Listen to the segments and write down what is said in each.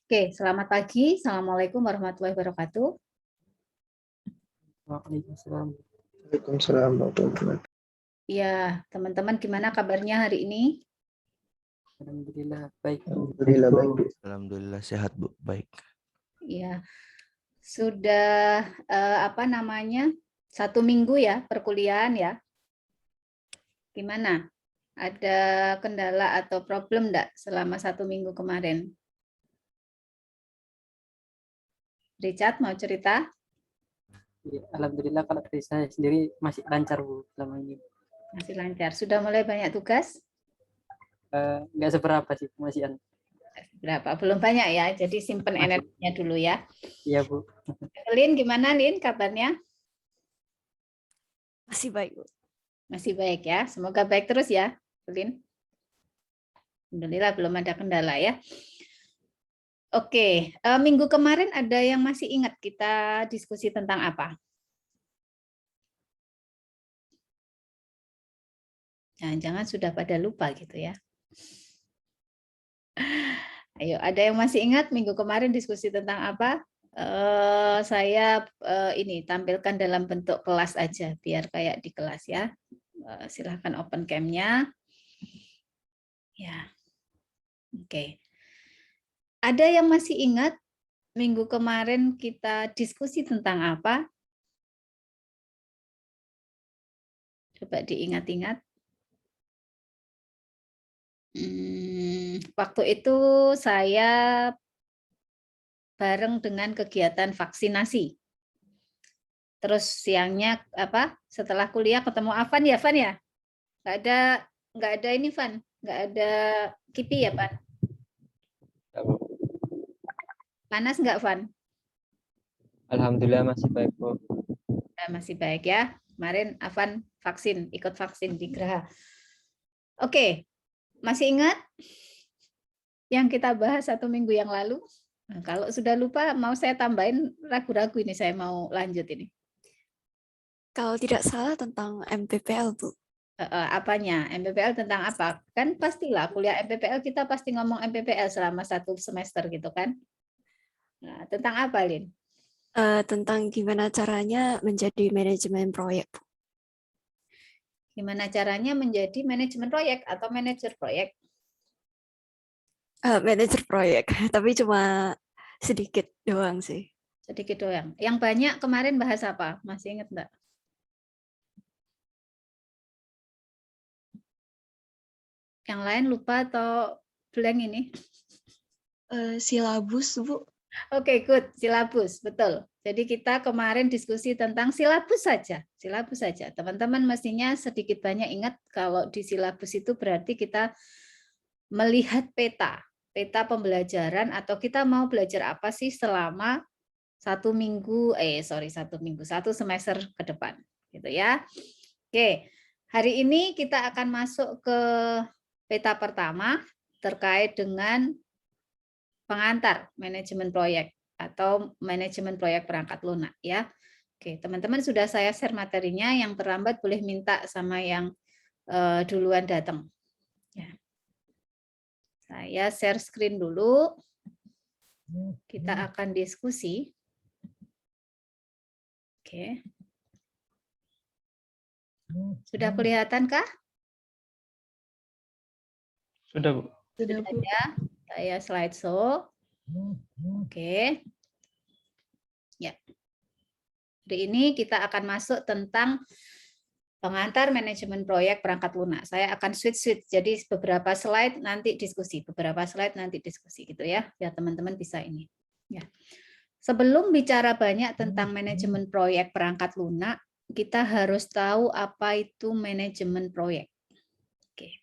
Oke, selamat pagi. Assalamualaikum warahmatullahi wabarakatuh. Waalaikumsalam. Waalaikumsalam warahmatullahi wabarakatuh. Ya, teman-teman gimana kabarnya hari ini? Alhamdulillah baik. Alhamdulillah baik, Bu. Alhamdulillah sehat, Bu. Baik. Ya, sudah satu minggu ya perkuliahan ya. Gimana? Ada kendala atau problem enggak selama satu minggu kemarin? Richard mau cerita? Ya, Alhamdulillah kalau dari saya sendiri masih lancar, Bu, selama ini. Masih lancar. Sudah mulai banyak tugas? Nggak seberapa sih, masih Berapa? Belum banyak ya. Jadi simpen Masih. energinya dulu ya. Iya, Bu. Lin, gimana Lin kabarnya? Masih baik, Bu. Masih baik ya. Semoga baik terus ya, Lin. Alhamdulillah belum ada kendala ya. Oke, minggu kemarin ada yang masih ingat kita diskusi tentang apa? Jangan-jangan sudah pada lupa gitu ya. Ayo, ada yang masih ingat minggu kemarin diskusi tentang apa? Saya ini tampilkan dalam bentuk kelas aja, biar kayak di kelas ya. Silahkan open cam-nya. Ya, oke. Ada yang masih ingat minggu kemarin kita diskusi tentang apa? Coba diingat-ingat. Waktu itu saya bareng dengan kegiatan vaksinasi. Terus siangnya apa? Setelah kuliah ketemu Afan ya, Van ya? Nggak ada ini Van, nggak ada Kipi ya, Van? Panas nggak, Van? Alhamdulillah masih baik, Bu. Masih baik ya. Kemarin Afan ikut vaksin di Graha. Oke, masih ingat yang kita bahas satu minggu yang lalu? Nah, kalau sudah lupa, mau saya tambahin, ragu-ragu ini saya mau lanjut ini. Kalau tidak salah tentang MPPL, Bu. Apanya? MPPL tentang apa? Kan pastilah kuliah MPPL kita pasti ngomong MPPL selama satu semester gitu kan? Nah, tentang apa, Lin? Tentang gimana caranya menjadi manajemen proyek, Bu. Gimana caranya menjadi manajemen proyek atau manajer proyek? Manajer proyek, tapi cuma sedikit doang sih. Sedikit doang. Yang banyak kemarin bahas apa? Masih ingat enggak? Yang lain lupa atau blank ini? Silabus, Bu. Oke, good. Silabus, betul. Jadi kita kemarin diskusi tentang silabus saja. Silabus saja. Teman-teman mestinya sedikit banyak ingat kalau di silabus itu berarti kita melihat peta pembelajaran atau kita mau belajar apa sih selama satu semester ke depan, gitu ya. Oke, hari ini kita akan masuk ke peta pertama terkait dengan pengantar manajemen proyek atau manajemen proyek perangkat lunak ya. Oke, teman-teman sudah saya share materinya, yang terlambat boleh minta sama yang duluan datang. Ya. Saya share screen dulu. Kita akan diskusi. Oke. Sudah kelihatankah? Sudah, Bu. Sudah ada. Saya slideshow. Oke. Ya. Hari ini kita akan masuk tentang pengantar manajemen proyek perangkat lunak. Saya akan switch. Jadi beberapa slide nanti diskusi, gitu ya. Biar teman-teman bisa ini. Ya. Sebelum bicara banyak tentang manajemen proyek perangkat lunak, kita harus tahu apa itu manajemen proyek. Oke.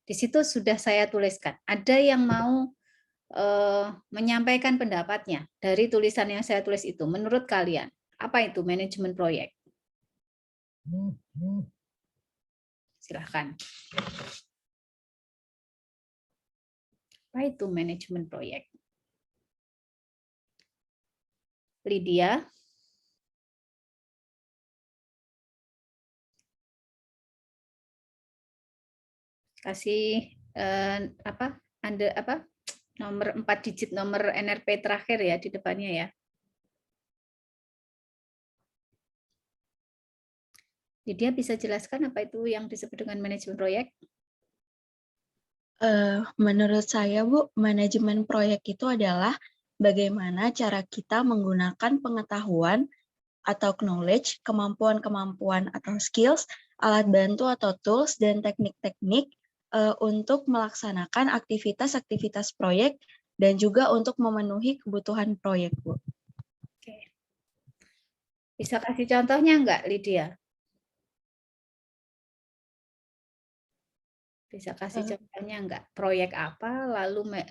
Di situ sudah saya tuliskan. Ada yang mau menyampaikan pendapatnya dari tulisan yang saya tulis itu. Menurut kalian, apa itu manajemen proyek? Silahkan. Apa itu manajemen proyek? Lydia? Kasih nomor 4 digit nomor NRP terakhir ya di depannya ya. Lydia bisa jelaskan apa itu yang disebut dengan manajemen proyek? Menurut saya, Bu, manajemen proyek itu adalah bagaimana cara kita menggunakan pengetahuan atau knowledge, kemampuan-kemampuan atau skills, alat bantu atau tools, dan teknik-teknik untuk melaksanakan aktivitas-aktivitas proyek dan juga untuk memenuhi kebutuhan proyek, Bu. Oke. Bisa kasih contohnya enggak, Lydia? Bisa kasih contohnya enggak? Proyek apa, lalu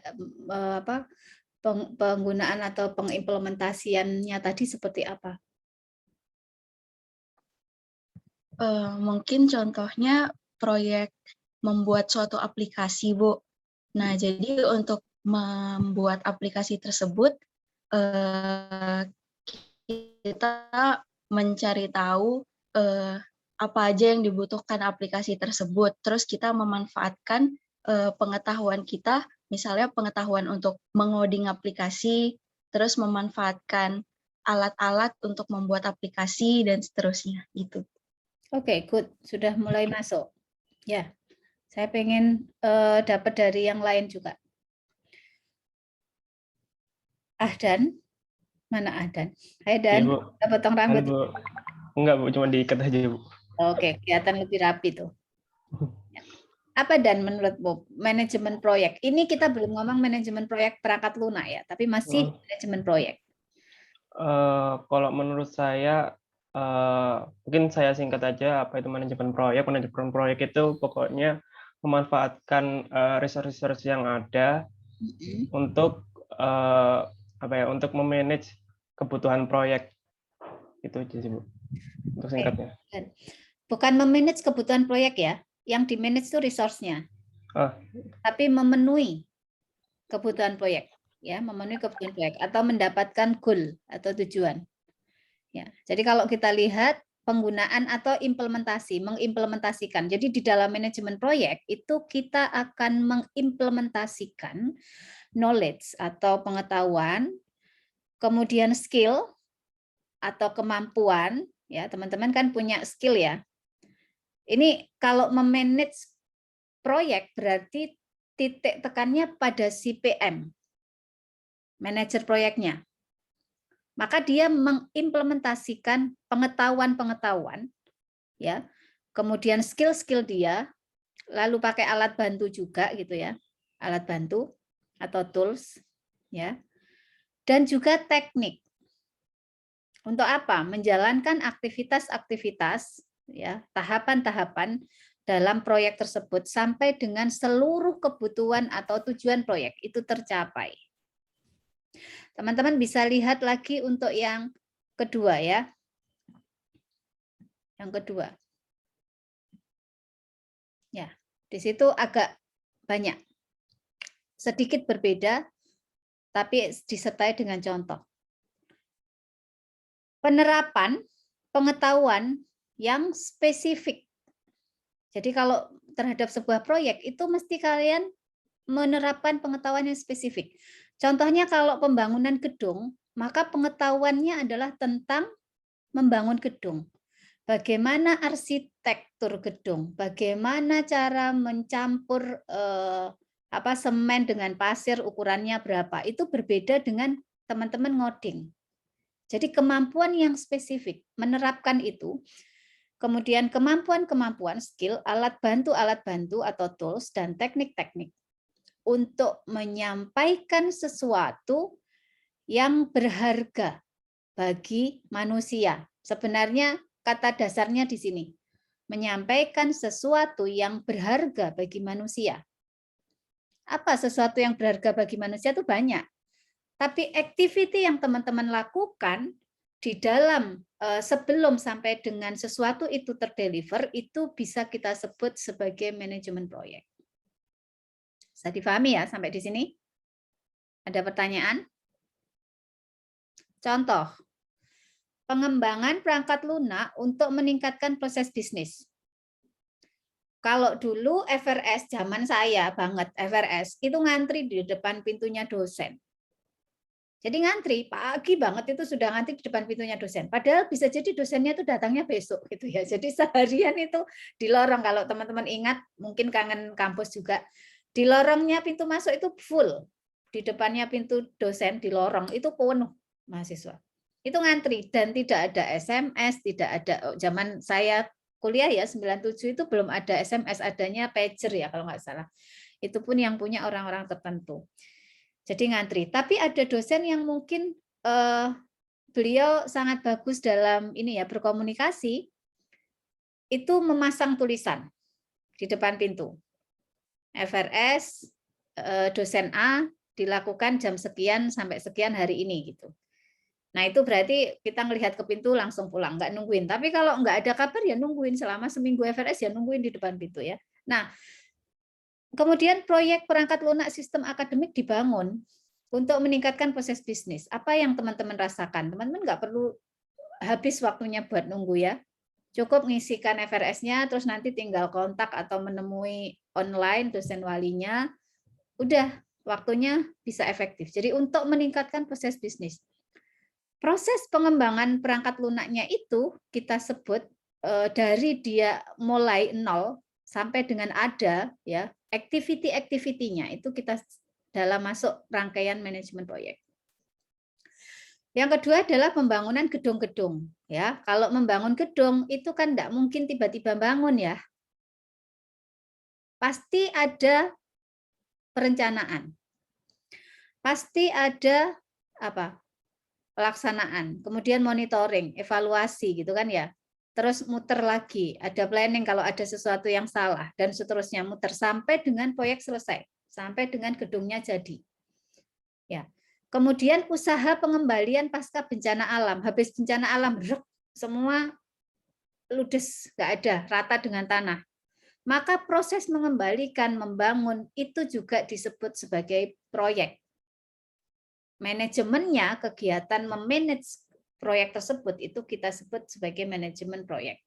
penggunaan atau pengimplementasiannya tadi seperti apa? Mungkin contohnya proyek membuat suatu aplikasi, Bu. Nah, jadi untuk membuat aplikasi tersebut, kita mencari tahu apa aja yang dibutuhkan aplikasi tersebut. Terus kita memanfaatkan pengetahuan kita, misalnya pengetahuan untuk mengoding aplikasi, terus memanfaatkan alat-alat untuk membuat aplikasi, dan seterusnya. Gitu. Oke, good. Sudah mulai masuk. Ya, saya pengen dapat dari yang lain juga. Ahdan, mana Ahdan? Hai Dan, Iya, Bu. kita potong Halo, rambut. Bu. Enggak, Bu, cuma diikat aja, Bu. Oke, kelihatan lebih rapi tuh. Apa Dan menurutmu manajemen proyek? Ini kita belum ngomong manajemen proyek perangkat lunak ya, tapi masih manajemen proyek. Kalau menurut saya, mungkin saya singkat aja apa itu manajemen proyek. Manajemen proyek itu pokoknya memanfaatkan resource-resource yang ada untuk untuk memanage kebutuhan proyek. Itu aja sih, Bu. Untuk singkatnya. Bukan memanage kebutuhan proyek ya, yang di-manage itu resource-nya. Oh. Tapi memenuhi kebutuhan proyek, ya, memenuhi kebutuhan proyek atau mendapatkan goal atau tujuan. Ya, jadi kalau kita lihat penggunaan atau implementasi, mengimplementasikan. Jadi di dalam manajemen proyek itu kita akan mengimplementasikan knowledge atau pengetahuan, kemudian skill atau kemampuan, ya teman-teman kan punya skill ya. Ini kalau memanage proyek berarti titik tekannya pada si PM, manajer proyeknya. Maka dia mengimplementasikan pengetahuan-pengetahuan, ya, kemudian skill-skill dia, lalu pakai alat bantu juga gitu ya, alat bantu atau tools, ya, dan juga teknik. Untuk apa? Menjalankan aktivitas-aktivitas, ya, tahapan-tahapan dalam proyek tersebut sampai dengan seluruh kebutuhan atau tujuan proyek itu tercapai. Teman-teman bisa lihat lagi untuk yang kedua ya. Yang kedua. Ya, di situ agak banyak. Sedikit berbeda tapi disertai dengan contoh. Penerapan pengetahuan yang spesifik. Jadi kalau terhadap sebuah proyek itu mesti kalian menerapkan pengetahuan yang spesifik. Contohnya kalau pembangunan gedung, maka pengetahuannya adalah tentang membangun gedung. Bagaimana arsitektur gedung, bagaimana cara mencampur semen dengan pasir, ukurannya berapa. Itu berbeda dengan teman-teman ngoding. Jadi kemampuan yang spesifik, menerapkan itu. Kemudian kemampuan-kemampuan, skill, alat bantu atau tools, dan teknik-teknik untuk menyampaikan sesuatu yang berharga bagi manusia. Sebenarnya kata dasarnya di sini, menyampaikan sesuatu yang berharga bagi manusia. Apa sesuatu yang berharga bagi manusia itu banyak. Tapi activity yang teman-teman lakukan di dalam sebelum sampai dengan sesuatu itu terdeliver, itu bisa kita sebut sebagai manajemen proyek. Bisa difahami ya sampai di sini? Ada pertanyaan? Contoh, pengembangan perangkat lunak untuk meningkatkan proses bisnis. Kalau dulu FRS zaman saya banget FRS itu ngantri di depan pintunya dosen. Jadi ngantri pagi banget itu sudah ngantri di depan pintunya dosen. Padahal bisa jadi dosennya itu datangnya besok gitu ya. Jadi seharian itu di lorong, kalau teman-teman ingat mungkin kangen kampus juga. Di lorongnya pintu masuk itu full. Di depannya pintu dosen di lorong itu penuh mahasiswa. Itu ngantri dan tidak ada SMS, tidak ada zaman saya kuliah ya 97 itu belum ada SMS, adanya pager ya kalau nggak salah. Itu pun yang punya orang-orang tertentu. Jadi ngantri. Tapi ada dosen yang mungkin beliau sangat bagus dalam ini ya berkomunikasi, itu memasang tulisan di depan pintu. FRS dosen A dilakukan jam sekian sampai sekian hari ini gitu. Nah itu berarti kita ngelihat ke pintu langsung pulang, nggak nungguin. Tapi kalau nggak ada kabar ya nungguin selama seminggu FRS ya nungguin di depan pintu ya. Nah kemudian proyek perangkat lunak sistem akademik dibangun untuk meningkatkan proses bisnis. Apa yang teman-teman rasakan? Teman-teman nggak perlu habis waktunya buat nunggu ya. Cukup ngisikan FRS-nya, terus nanti tinggal kontak atau menemui online dosen walinya. Udah, waktunya bisa efektif. Jadi untuk meningkatkan proses bisnis. Proses pengembangan perangkat lunaknya itu kita sebut dari dia mulai nol sampai dengan ada ya. Activity-nya itu kita dalam masuk rangkaian manajemen proyek. Yang kedua adalah pembangunan gedung-gedung. Ya, kalau membangun gedung itu kan tidak mungkin tiba-tiba bangun ya. Pasti ada perencanaan. Pasti ada apa? Pelaksanaan, kemudian monitoring, evaluasi gitu kan ya. Terus muter lagi, ada planning kalau ada sesuatu yang salah, dan seterusnya muter sampai dengan proyek selesai, sampai dengan gedungnya jadi. Ya. Kemudian usaha pengembalian pasca bencana alam, habis bencana alam, semua ludes, nggak ada, rata dengan tanah. Maka proses mengembalikan, membangun, itu juga disebut sebagai proyek. Manajemennya, kegiatan memanage proyek tersebut itu kita sebut sebagai manajemen proyek.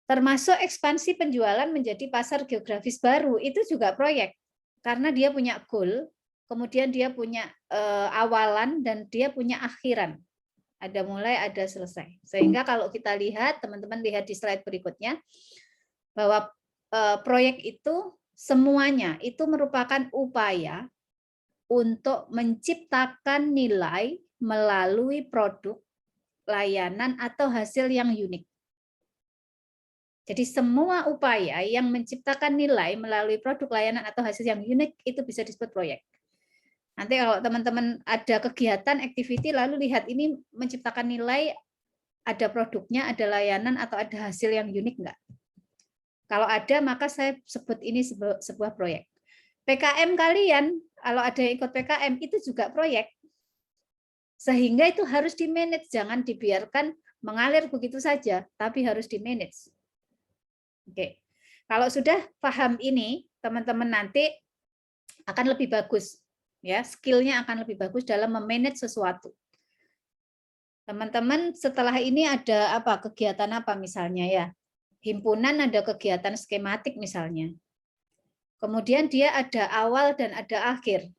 Termasuk ekspansi penjualan menjadi pasar geografis baru, itu juga proyek. Karena dia punya goal, kemudian dia punya awalan, dan dia punya akhiran. Ada mulai, ada selesai. Sehingga kalau kita lihat, teman-teman lihat di slide berikutnya, bahwa proyek itu semuanya itu merupakan upaya untuk menciptakan nilai melalui produk, layanan, atau hasil yang unik. Jadi semua upaya yang menciptakan nilai melalui produk, layanan, atau hasil yang unik itu bisa disebut proyek. Nanti kalau teman-teman ada kegiatan, activity, lalu lihat ini menciptakan nilai, ada produknya, ada layanan, atau ada hasil yang unik enggak? Kalau ada, maka saya sebut ini sebuah proyek. PKM kalian, kalau ada yang ikut PKM, itu juga proyek. Sehingga itu harus di-manage, jangan dibiarkan mengalir begitu saja, tapi harus di-manage. Oke. Kalau sudah paham ini, teman-teman nanti akan lebih bagus. Ya, skill-nya akan lebih bagus dalam memanage sesuatu. Teman-teman, setelah ini ada apa? Kegiatan apa misalnya ya? Himpunan ada kegiatan skematik misalnya. Kemudian dia ada awal dan ada akhir.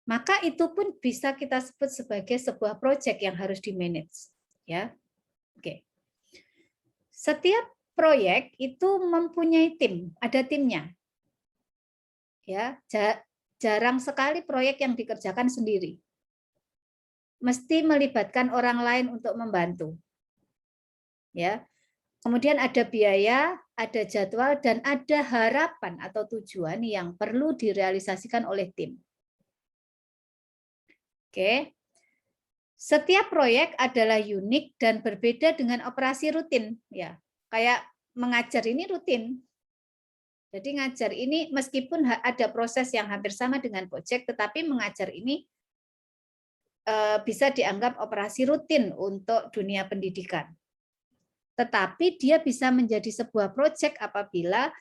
Maka itu pun bisa kita sebut sebagai sebuah proyek yang harus di-manage. Ya. Oke. Setiap proyek itu mempunyai tim, ada timnya. Ya, jarang sekali proyek yang dikerjakan sendiri. Mesti melibatkan orang lain untuk membantu. Ya. Kemudian ada biaya, ada jadwal, dan ada harapan atau tujuan yang perlu direalisasikan oleh tim. Oke. Setiap proyek adalah unik dan berbeda dengan operasi rutin. Ya, kayak mengajar ini rutin. Jadi ngajar ini meskipun ada proses yang hampir sama dengan proyek, tetapi mengajar ini bisa dianggap operasi rutin untuk dunia pendidikan. Tetapi dia bisa menjadi sebuah proyek apabila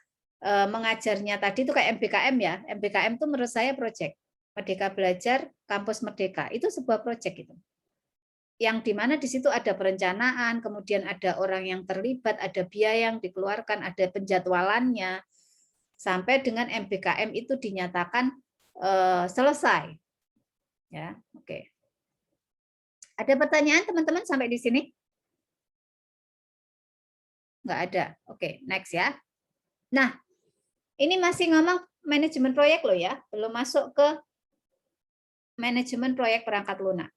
mengajarnya tadi itu kayak MBKM ya. MBKM itu menurut saya proyek. Merdeka Belajar Kampus Merdeka. Itu sebuah proyek itu. yang dimana di situ ada perencanaan, kemudian ada orang yang terlibat, ada biaya yang dikeluarkan, ada penjadwalannya, sampai dengan MBKM itu dinyatakan selesai. Ya, oke. Ada pertanyaan teman-teman sampai di sini? Nggak ada. Oke, next ya. Nah, ini masih ngomong manajemen proyek loh ya, belum masuk ke manajemen proyek perangkat lunak.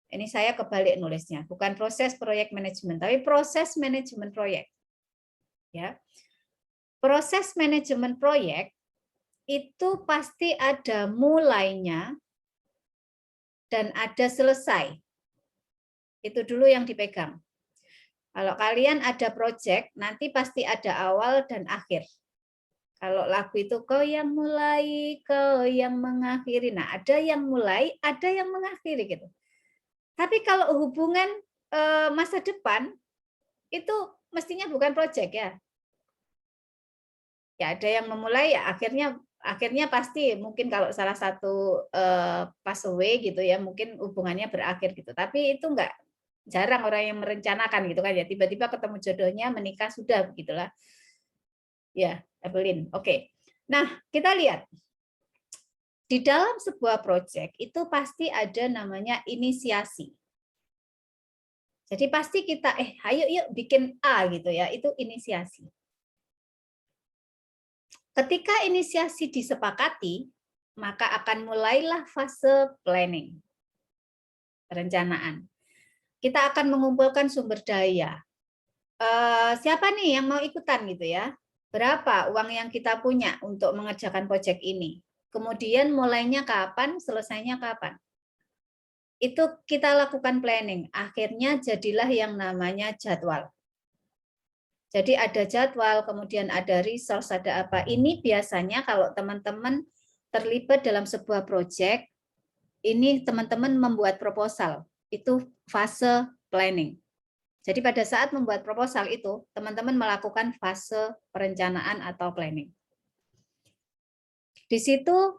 Ini saya kebalik nulisnya, bukan proses proyek manajemen, tapi proses manajemen proyek. Ya. Proses manajemen proyek itu pasti ada mulainya dan ada selesai. Itu dulu yang dipegang. Kalau kalian ada proyek, nanti pasti ada awal dan akhir. Kalau lagu itu kau yang mulai, kau yang mengakhiri. Nah, ada yang mulai, ada yang mengakhiri gitu. Tapi kalau hubungan masa depan itu mestinya bukan proyek ya. Ya ada yang memulai ya akhirnya pasti mungkin kalau salah satu pass away gitu ya mungkin hubungannya berakhir gitu. Tapi itu enggak jarang orang yang merencanakan gitu kan ya tiba-tiba ketemu jodohnya menikah sudah begitulah. Ya, Evelyn. Oke. Nah, kita lihat di dalam sebuah proyek itu pasti ada namanya inisiasi. Jadi pasti kita ayo yuk bikin A gitu ya, itu inisiasi. Ketika inisiasi disepakati, maka akan mulailah fase planning. Perencanaan. Kita akan mengumpulkan sumber daya. Siapa nih yang mau ikutan gitu ya? Berapa uang yang kita punya untuk mengerjakan proyek ini? Kemudian mulainya kapan, selesainya kapan? Itu kita lakukan planning. Akhirnya jadilah yang namanya jadwal. Jadi ada jadwal, kemudian ada resource, ada apa. Ini biasanya kalau teman-teman terlibat dalam sebuah proyek, ini teman-teman membuat proposal. Itu fase planning. Jadi pada saat membuat proposal itu, teman-teman melakukan fase perencanaan atau planning. Di situ,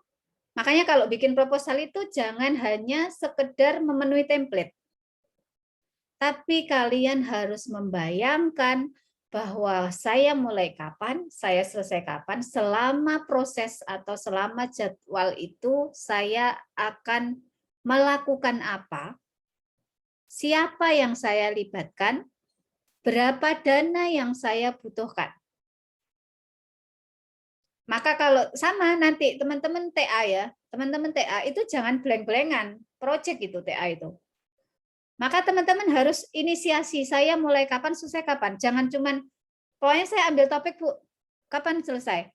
makanya kalau bikin proposal itu jangan hanya sekedar memenuhi template. Tapi kalian harus membayangkan bahwa saya mulai kapan, saya selesai kapan, selama proses atau selama jadwal itu saya akan melakukan apa, siapa yang saya libatkan, berapa dana yang saya butuhkan. Maka kalau sama nanti teman-teman TA ya, teman-teman TA itu jangan blank-blankan, project itu TA itu. Maka teman-teman harus inisiasi, saya mulai kapan, selesai kapan. Jangan cuman, pokoknya saya ambil topik Bu, kapan selesai?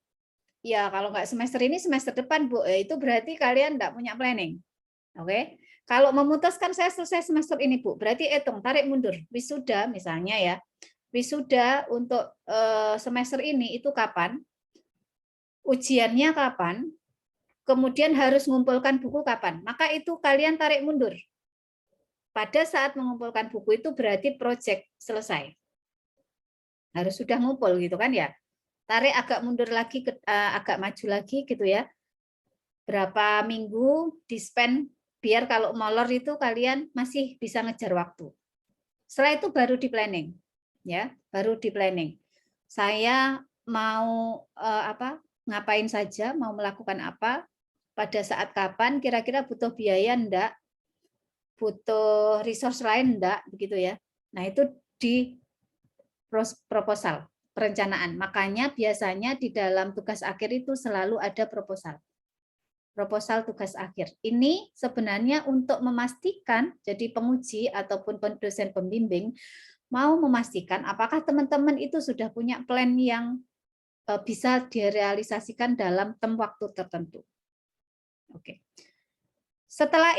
Ya kalau nggak semester ini, semester depan Bu, itu berarti kalian nggak punya planning. Oke? Kalau memutuskan saya selesai semester ini Bu, berarti hitung, tarik mundur. Wisuda misalnya ya, wisuda untuk semester ini itu kapan? Ujiannya kapan? Kemudian harus mengumpulkan buku kapan? Maka itu kalian tarik mundur. Pada saat mengumpulkan buku itu berarti proyek selesai. Harus sudah ngumpul gitu kan ya. Tarik agak mundur lagi, agak maju lagi gitu ya. Berapa minggu di-spend biar kalau molor itu kalian masih bisa ngejar waktu. Setelah itu baru di planning. Ya, baru di planning. Saya mau ngapain saja, mau melakukan apa, pada saat kapan, kira-kira butuh biaya enggak, butuh resource lain enggak, begitu ya. Nah, itu di proposal, perencanaan. Makanya biasanya di dalam tugas akhir itu selalu ada proposal. Proposal tugas akhir. Ini sebenarnya untuk memastikan, jadi penguji ataupun dosen pembimbing, mau memastikan apakah teman-teman itu sudah punya plan yang bisa direalisasikan dalam waktu tertentu. Oke. Setelah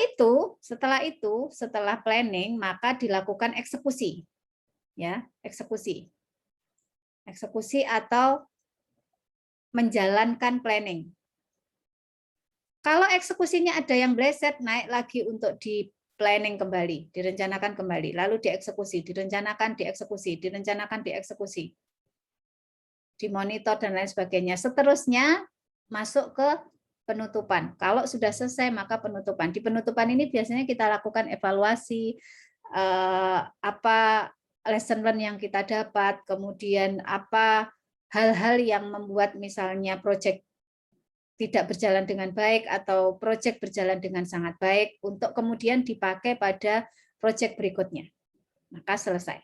planning, maka dilakukan eksekusi. Ya, eksekusi. Eksekusi atau menjalankan planning. Kalau eksekusinya ada yang bleset, naik lagi untuk di planning kembali, direncanakan kembali, lalu dieksekusi, direncanakan, dieksekusi, direncanakan, dieksekusi. Dimonitor dan lain sebagainya. Seterusnya masuk ke penutupan. Kalau sudah selesai maka penutupan. Di penutupan ini biasanya kita lakukan evaluasi apa lesson learn yang kita dapat, kemudian apa hal-hal yang membuat misalnya proyek tidak berjalan dengan baik atau proyek berjalan dengan sangat baik untuk kemudian dipakai pada proyek berikutnya. Maka selesai.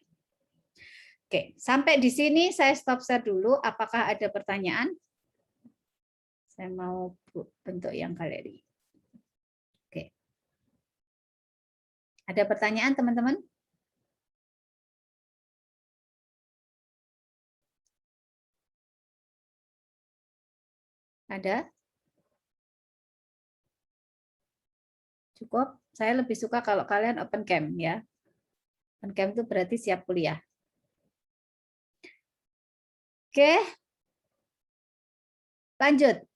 Oke, sampai di sini saya stop share dulu. Apakah ada pertanyaan? Saya mau bentuk yang galeri. Oke. Ada pertanyaan, teman-teman? Ada? Cukup? Saya lebih suka kalau kalian open cam ya. Open cam itu berarti siap kuliah. Oke. Lanjut.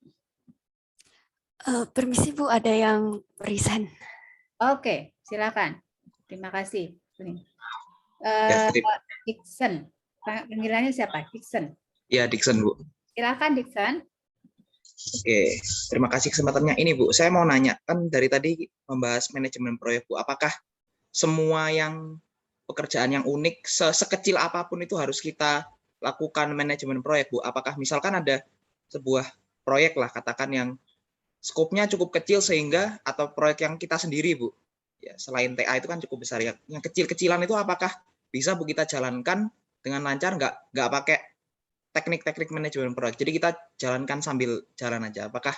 Permisi Bu, ada yang resign. Oke, silakan. Terima kasih. Ya, Dixon. Panggilannya siapa? Dixon. Ya, Dixon, Bu. Silakan, Dixon. Oke, terima kasih kesempatannya. Ini, Bu, saya mau nanya, kan dari tadi membahas manajemen proyek, Bu. Apakah semua yang pekerjaan yang unik, sekecil apapun itu harus kita lakukan manajemen proyek, Bu? Apakah misalkan ada sebuah proyek lah, katakan yang skopnya cukup kecil sehingga, atau proyek yang kita sendiri, Bu, ya, selain TA itu kan cukup besar ya, yang kecil-kecilan itu apakah bisa, Bu, kita jalankan dengan lancar, nggak pakai teknik-teknik manajemen proyek, jadi kita jalankan sambil jalan aja, apakah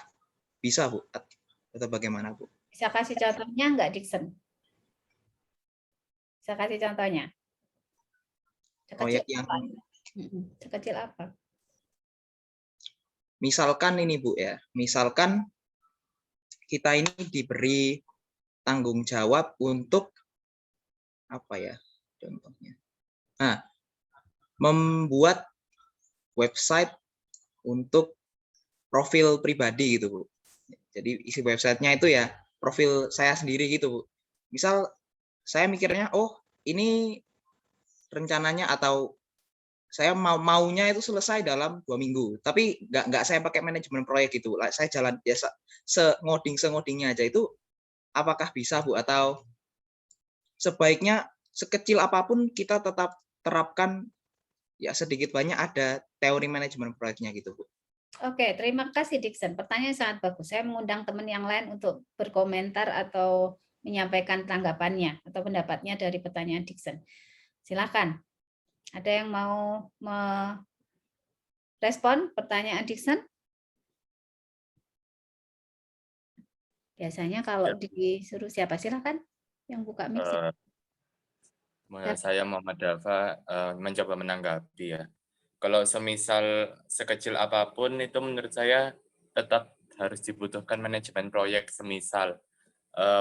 bisa, Bu, atau bagaimana, Bu? Bisa kasih contohnya nggak, Dixon? Bisa kasih contohnya? Proyek yang sekecil apa? Misalkan ini, Bu, ya, misalkan kita ini diberi tanggung jawab untuk apa ya contohnya? Nah, membuat website untuk profil pribadi gitu, Bu. Jadi isi websitenya itu ya profil saya sendiri gitu, Bu. Misal saya mikirnya, oh ini rencananya atau saya maunya itu selesai dalam 2 minggu, tapi nggak saya pakai manajemen proyek gitu, saya jalan biasa sengodingnya aja, itu apakah bisa, Bu, atau sebaiknya sekecil apapun kita tetap terapkan ya sedikit banyak ada teori manajemen proyeknya gitu, Bu? Oke, terima kasih, Dixon. Pertanyaan sangat bagus. Saya mengundang teman yang lain untuk berkomentar atau menyampaikan tanggapannya atau pendapatnya dari pertanyaan Dixon. Silakan. Ada yang mau merespon pertanyaan Dixon? Biasanya kalau disuruh siapa? Silakan yang buka mic. Saya Muhammad Dafa mencoba menanggapi ya. Kalau semisal sekecil apapun itu menurut saya tetap harus dibutuhkan manajemen proyek, semisal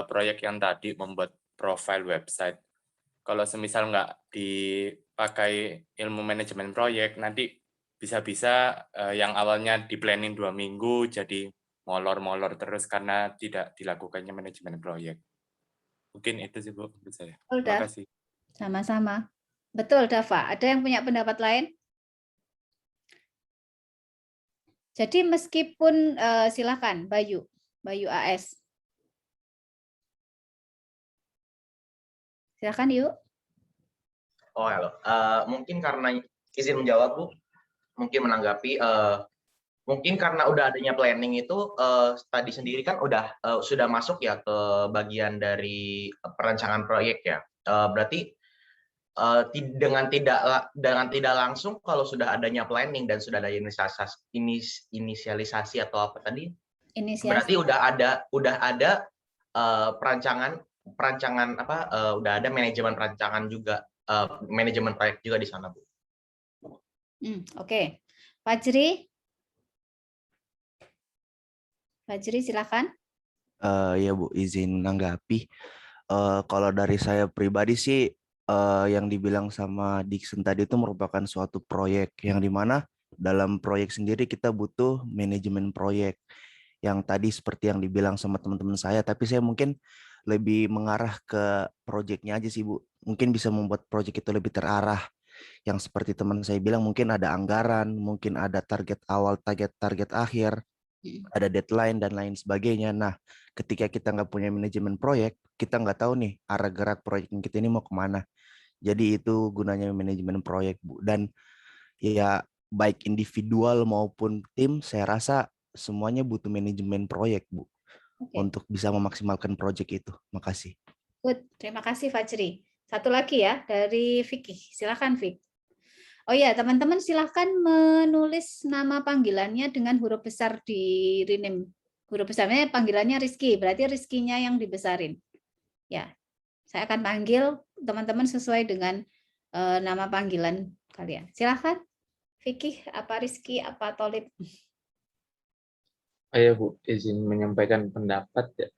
proyek yang tadi membuat profil website. Kalau semisal nggak dipakai ilmu manajemen proyek, nanti bisa-bisa yang awalnya di planning 2 minggu jadi molor-molor terus karena tidak dilakukannya manajemen proyek. Mungkin itu sih, Bu, menurut saya. Terima kasih. Sama-sama. Betul, Dava. Ada yang punya pendapat lain? Jadi meskipun silakan Bayu AS. Silakan yuk. Oh, halo. Mungkin karena izin menjawab, Bu. Mungkin menanggapi. Mungkin karena udah adanya planning itu tadi sendiri kan sudah masuk ya ke bagian dari perancangan proyek ya. Berarti dengan tidak langsung kalau sudah adanya planning dan sudah ada inisialisasi atau apa tadi? Berarti udah ada perancangan apa? Udah ada manajemen perancangan juga, manajemen proyek juga di sana, Bu. Oke. Fajri silakan. Ya, Bu, izin menanggapi. Kalau dari saya pribadi sih, yang dibilang sama Dixon tadi itu merupakan suatu proyek yang dimana dalam proyek sendiri kita butuh manajemen proyek yang tadi seperti yang dibilang sama teman-teman saya, tapi saya mungkin lebih mengarah ke proyeknya aja sih, Bu. Mungkin bisa membuat proyek itu lebih terarah. Yang seperti teman saya bilang, mungkin ada anggaran, mungkin ada target awal, target akhir. ada deadline dan lain sebagainya. Nah, ketika kita nggak punya manajemen proyek, kita nggak tahu nih arah gerak proyek kita ini mau kemana. Jadi itu gunanya manajemen proyek, Bu. Dan ya baik individual maupun tim, saya rasa semuanya butuh manajemen proyek, Bu, untuk bisa memaksimalkan proyek itu. Makasih. Good. Terima kasih Fajri. Satu lagi ya dari Vicky. Silakan Vicky. Oh ya, teman-teman silahkan menulis nama panggilannya dengan huruf besar di rename. Huruf besarnya panggilannya Rizky, berarti Rizky-nya yang dibesarin. Ya, saya akan panggil teman-teman sesuai dengan nama panggilan kalian. Silahkan, Vicky, apa Rizky, apa Tolib? Oh ya Bu, izin menyampaikan pendapat ya.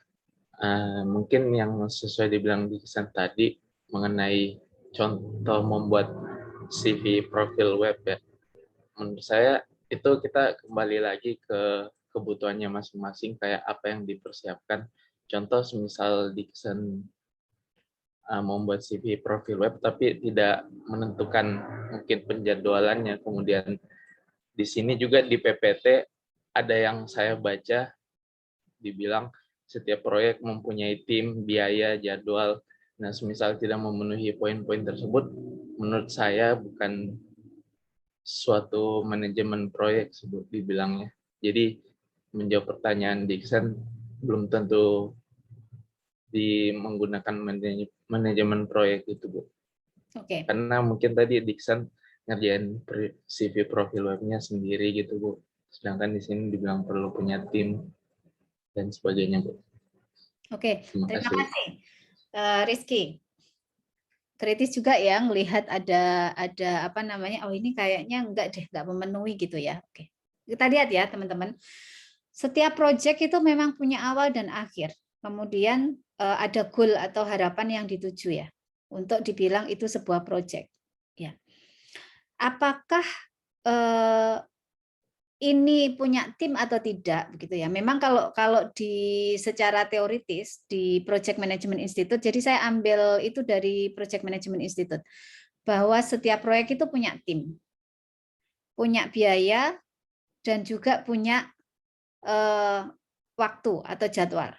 Mungkin yang sesuai dibilang Diksan tadi mengenai contoh membuat CV profil web ya. Menurut saya itu kita kembali lagi ke kebutuhannya masing-masing, kayak apa yang dipersiapkan. Contoh semisal Diksan membuat CV profil web tapi tidak menentukan mungkin penjadwalannya. Kemudian di sini juga di PPT ada yang saya baca dibilang setiap proyek mempunyai tim, biaya, jadwal. Nah, semisal tidak memenuhi poin-poin tersebut, menurut saya bukan suatu manajemen proyek sebut dibilangnya. Jadi menjawab pertanyaan Dixon, belum tentu menggunakan manajemen proyek itu, Bu. Oke. Karena mungkin tadi Dixon ngerjain CV profil webnya sendiri gitu, Bu. Sedangkan di sini dibilang perlu punya tim dan sebagainya, Bu. Oke, terima kasih. Rizky. Kritis juga ya melihat ada apa namanya, oh ini kayaknya enggak deh, enggak memenuhi gitu ya. Oke. Kita lihat ya, teman-teman. Setiap proyek itu memang punya awal dan akhir. Kemudian ada goal atau harapan yang dituju ya. Untuk dibilang itu sebuah proyek. Ya. Apakah ini punya tim atau tidak begitu ya. Memang kalau di secara teoritis di Project Management Institute, jadi saya ambil itu dari Project Management Institute, bahwa setiap proyek itu punya tim, punya biaya, dan juga punya waktu atau jadwal.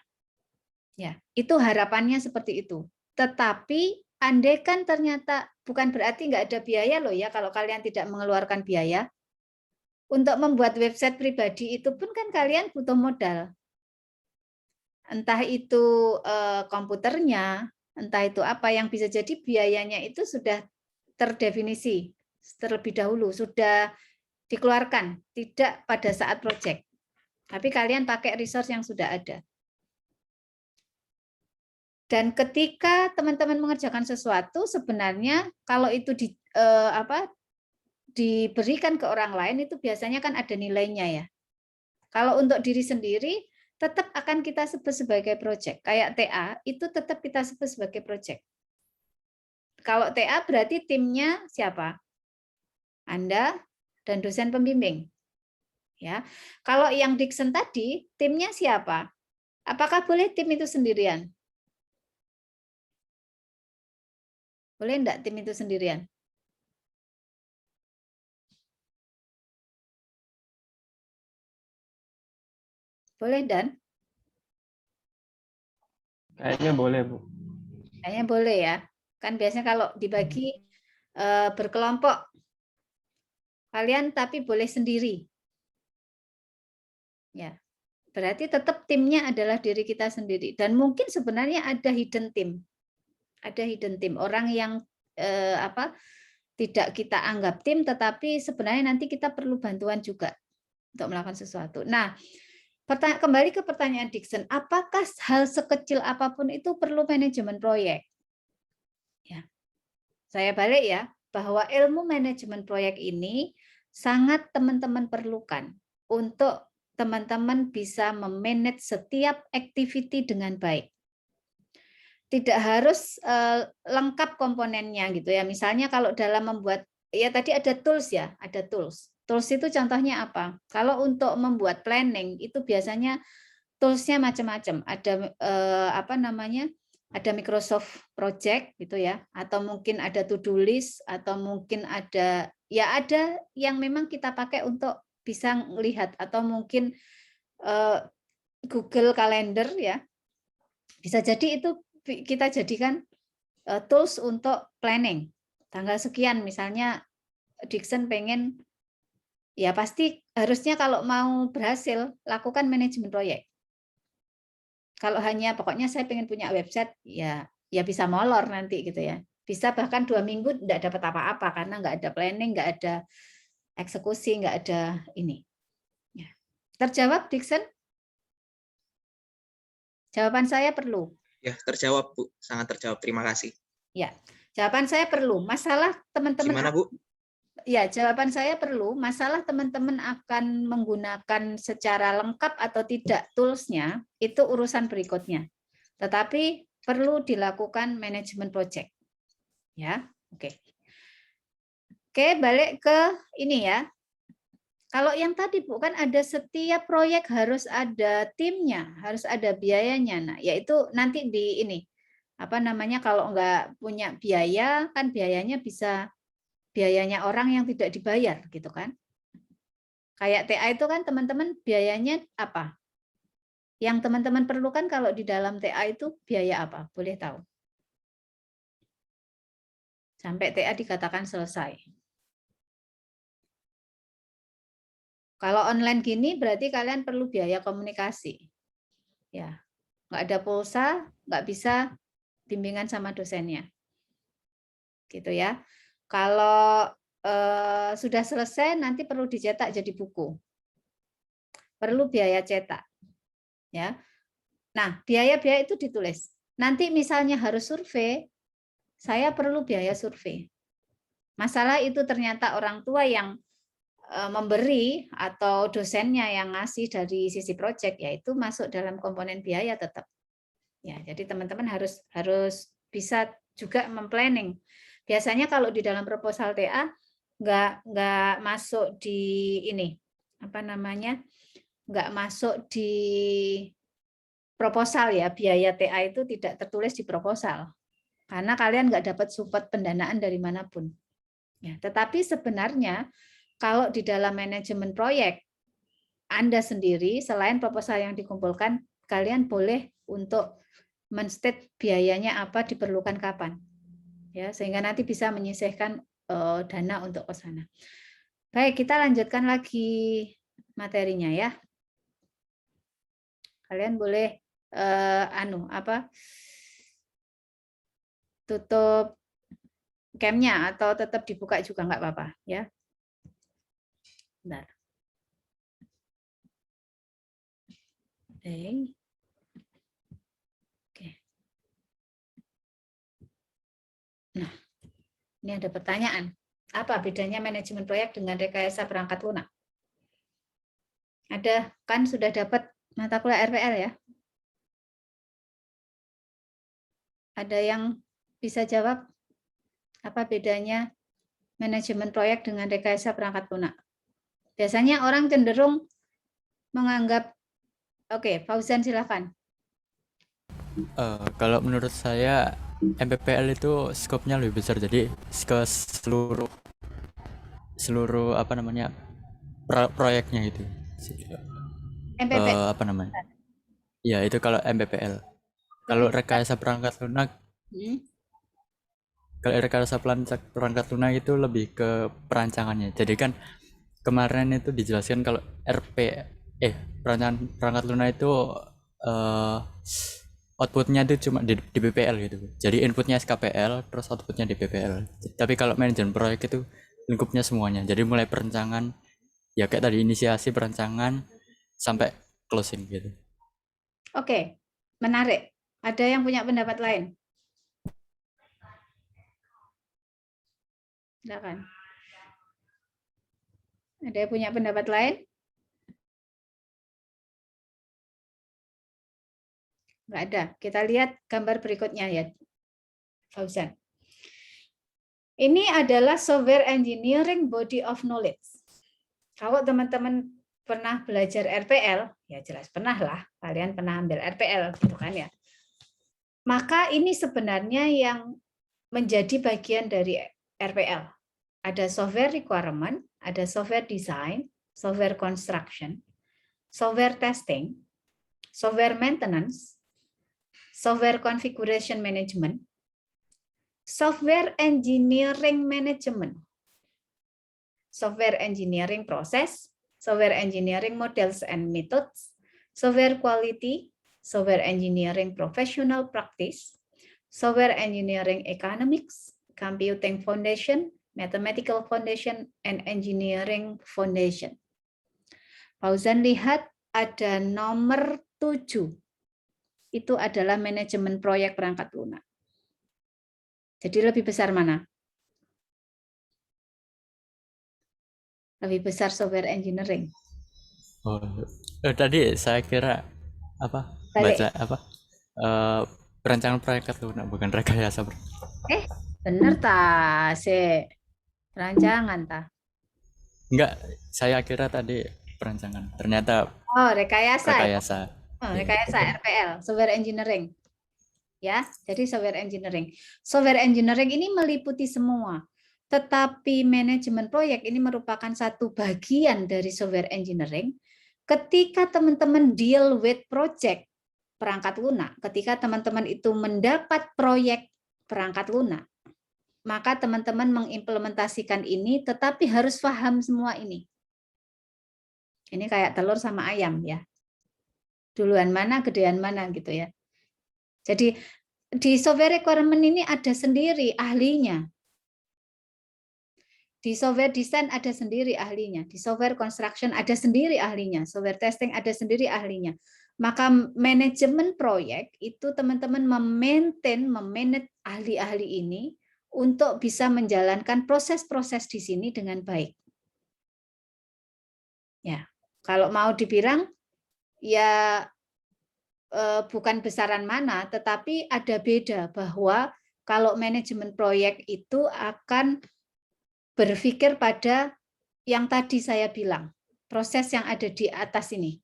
Ya, itu harapannya seperti itu. Tetapi andai kan ternyata bukan berarti nggak ada biaya loh ya kalau kalian tidak mengeluarkan biaya. Untuk membuat website pribadi itu pun kan kalian butuh modal. Entah itu komputernya, entah itu apa, yang bisa jadi biayanya itu sudah terdefinisi terlebih dahulu, sudah dikeluarkan, tidak pada saat project. Tapi kalian pakai resource yang sudah ada. Dan ketika teman-teman mengerjakan sesuatu, sebenarnya kalau itu diberikan ke orang lain itu biasanya kan ada nilainya ya. Kalau untuk diri sendiri tetap akan kita sebut sebagai project. Kayak TA itu tetap kita sebut sebagai project. Kalau TA berarti timnya siapa? Anda dan dosen pembimbing. Ya. Kalau yang Dixon tadi, timnya siapa? Apakah boleh tim itu sendirian? Boleh enggak tim itu sendirian? Boleh, Dan? Kayaknya boleh, Bu. Kayaknya boleh ya. Kan biasanya kalau dibagi berkelompok, kalian tapi boleh sendiri. Ya, berarti tetap timnya adalah diri kita sendiri. Dan mungkin sebenarnya ada hidden team. Ada hidden team, orang yang tidak kita anggap tim, tetapi sebenarnya nanti kita perlu bantuan juga untuk melakukan sesuatu. Nah, kembali ke pertanyaan Dixon, apakah hal sekecil apapun itu perlu manajemen proyek? Ya, saya balik ya, bahwa ilmu manajemen proyek ini sangat teman-teman perlukan untuk teman-teman bisa memanage setiap activity dengan baik. Tidak harus lengkap komponennya gitu ya. Misalnya kalau dalam membuat, ya tadi ada tools ya, ada tools. Tools itu contohnya apa? Kalau untuk membuat planning itu biasanya toolsnya macam-macam. Ada ada Microsoft Project gitu ya, atau mungkin ada to-do list, atau mungkin ada yang memang kita pakai untuk bisa melihat, atau mungkin Google Calendar ya. Bisa jadi itu kita jadikan tools untuk planning. Tanggal sekian misalnya Dixon pengen, ya pasti harusnya kalau mau berhasil lakukan manajemen proyek. Kalau hanya pokoknya saya pengen punya website, ya bisa molor nanti gitu ya. Bisa bahkan 2 minggu tidak dapat apa-apa karena nggak ada planning, nggak ada eksekusi, nggak ada ini. Ya. Terjawab, Dixon? Jawaban saya perlu. Ya, terjawab, Bu. Sangat terjawab. Terima kasih. Ya, jawaban saya perlu. Masalah teman-teman. Gimana, Bu? Ya, jawaban saya perlu. Masalah teman-teman akan menggunakan secara lengkap atau tidak toolsnya, itu urusan berikutnya. Tetapi perlu dilakukan manajemen project. Ya, oke. Oke, balik ke ini ya. Kalau yang tadi bukan ada setiap proyek harus ada timnya, harus ada biayanya. Nah, yaitu nanti di ini apa namanya, kalau nggak punya biaya kan biayanya bisa biayanya orang yang tidak dibayar gitu kan. Kayak TA itu kan teman-teman biayanya apa? Yang teman-teman perlukan kalau di dalam TA itu biaya apa? Boleh tahu? Sampai TA dikatakan selesai. Kalau online gini berarti kalian perlu biaya komunikasi. Ya, nggak ada pulsa, nggak bisa bimbingan sama dosennya. Gitu ya. Kalau sudah selesai nanti perlu dicetak jadi buku. Perlu biaya cetak. Ya. Nah, biaya-biaya itu ditulis. Nanti misalnya harus survei, saya perlu biaya survei. Masalah itu ternyata orang tua yang memberi atau dosennya yang ngasih dari sisi proyek, yaitu masuk dalam komponen biaya tetap. Ya, jadi teman-teman harus bisa juga memplanning. Biasanya kalau di dalam proposal TA nggak masuk di ini apa namanya, nggak masuk di proposal ya, biaya TA itu tidak tertulis di proposal karena kalian nggak dapat support pendanaan dari manapun. Ya, tetapi sebenarnya kalau di dalam manajemen proyek Anda sendiri selain proposal yang dikumpulkan, kalian boleh untuk men-state biayanya apa, diperlukan kapan. Ya, sehingga nanti bisa menyisihkan dana untuk ke sana. Baik, kita lanjutkan lagi materinya ya. Kalian boleh tutup cam-nya atau tetap dibuka juga nggak apa-apa ya. Bentar. Oke. Nah, ini ada pertanyaan. Apa bedanya manajemen proyek dengan rekayasa perangkat lunak? Ada, kan sudah dapat mata kuliah RPL ya? Ada yang bisa jawab? Apa bedanya manajemen proyek dengan rekayasa perangkat lunak? Biasanya orang cenderung menganggap, oke, Fauzan silakan. Kalau menurut saya MPPL itu skopnya lebih besar, jadi ke seluruh apa namanya proyeknya itu. MPPL. Apa namanya? Ya itu kalau MPPL. Kalau rekayasa perangkat lunak, kalau rekayasa perangkat lunak itu lebih ke perancangannya. Jadi kan kemarin itu dijelaskan kalau perancangan perangkat lunak itu outputnya itu cuma di BPL gitu. Jadi inputnya SKPL, terus outputnya di BPL. Tapi kalau manajemen proyek itu lingkupnya semuanya. Jadi mulai perencanaan, ya kayak tadi inisiasi perencanaan sampai closing gitu. Oke, menarik. Ada yang punya pendapat lain? Silakan. Ada yang punya pendapat lain? Nggak ada. Kita lihat gambar berikutnya ya, Fauzan. Ini adalah software engineering body of knowledge. Kalau teman-teman pernah belajar RPL, ya jelas pernah lah. Kalian pernah ambil RPL, gitu kan ya. Maka ini sebenarnya yang menjadi bagian dari RPL. Ada software requirement, ada software design, software construction. software testing, software maintenance, software configuration management, software engineering management, software engineering process, software engineering models and methods, software quality, software engineering professional practice, software engineering economics, computing foundation, mathematical foundation, and engineering foundation. Fauzan lihat ada nomor 7. Itu adalah manajemen proyek perangkat lunak. Jadi lebih besar mana? Lebih besar software engineering. Oh, tadi saya kira apa? Balik. Baca apa? Perancangan perangkat lunak bukan rekayasa. Bener ta, perancangan ta. Enggak, saya kira tadi perancangan. Ternyata Oh, rekayasa. rekayasa. Oh, rekayasa RPL, software engineering. Ya, jadi software engineering. Software engineering ini meliputi semua. Tetapi manajemen proyek ini merupakan satu bagian dari software engineering. Ketika teman-teman deal with project perangkat lunak, ketika teman-teman itu mendapat proyek perangkat lunak, maka teman-teman mengimplementasikan ini, tetapi harus paham semua ini. Ini kayak telur sama ayam ya. Duluan mana, gedean mana gitu ya. Jadi di software requirement ini ada sendiri ahlinya. Di software design ada sendiri ahlinya. Di software construction ada sendiri ahlinya. Software testing ada sendiri ahlinya. Maka manajemen proyek itu teman-teman memanage ahli-ahli ini untuk bisa menjalankan proses-proses di sini dengan baik. Ya, kalau mau dibilang ya bukan besaran mana, tetapi ada beda bahwa kalau manajemen proyek itu akan berpikir pada yang tadi saya bilang, proses yang ada di atas ini.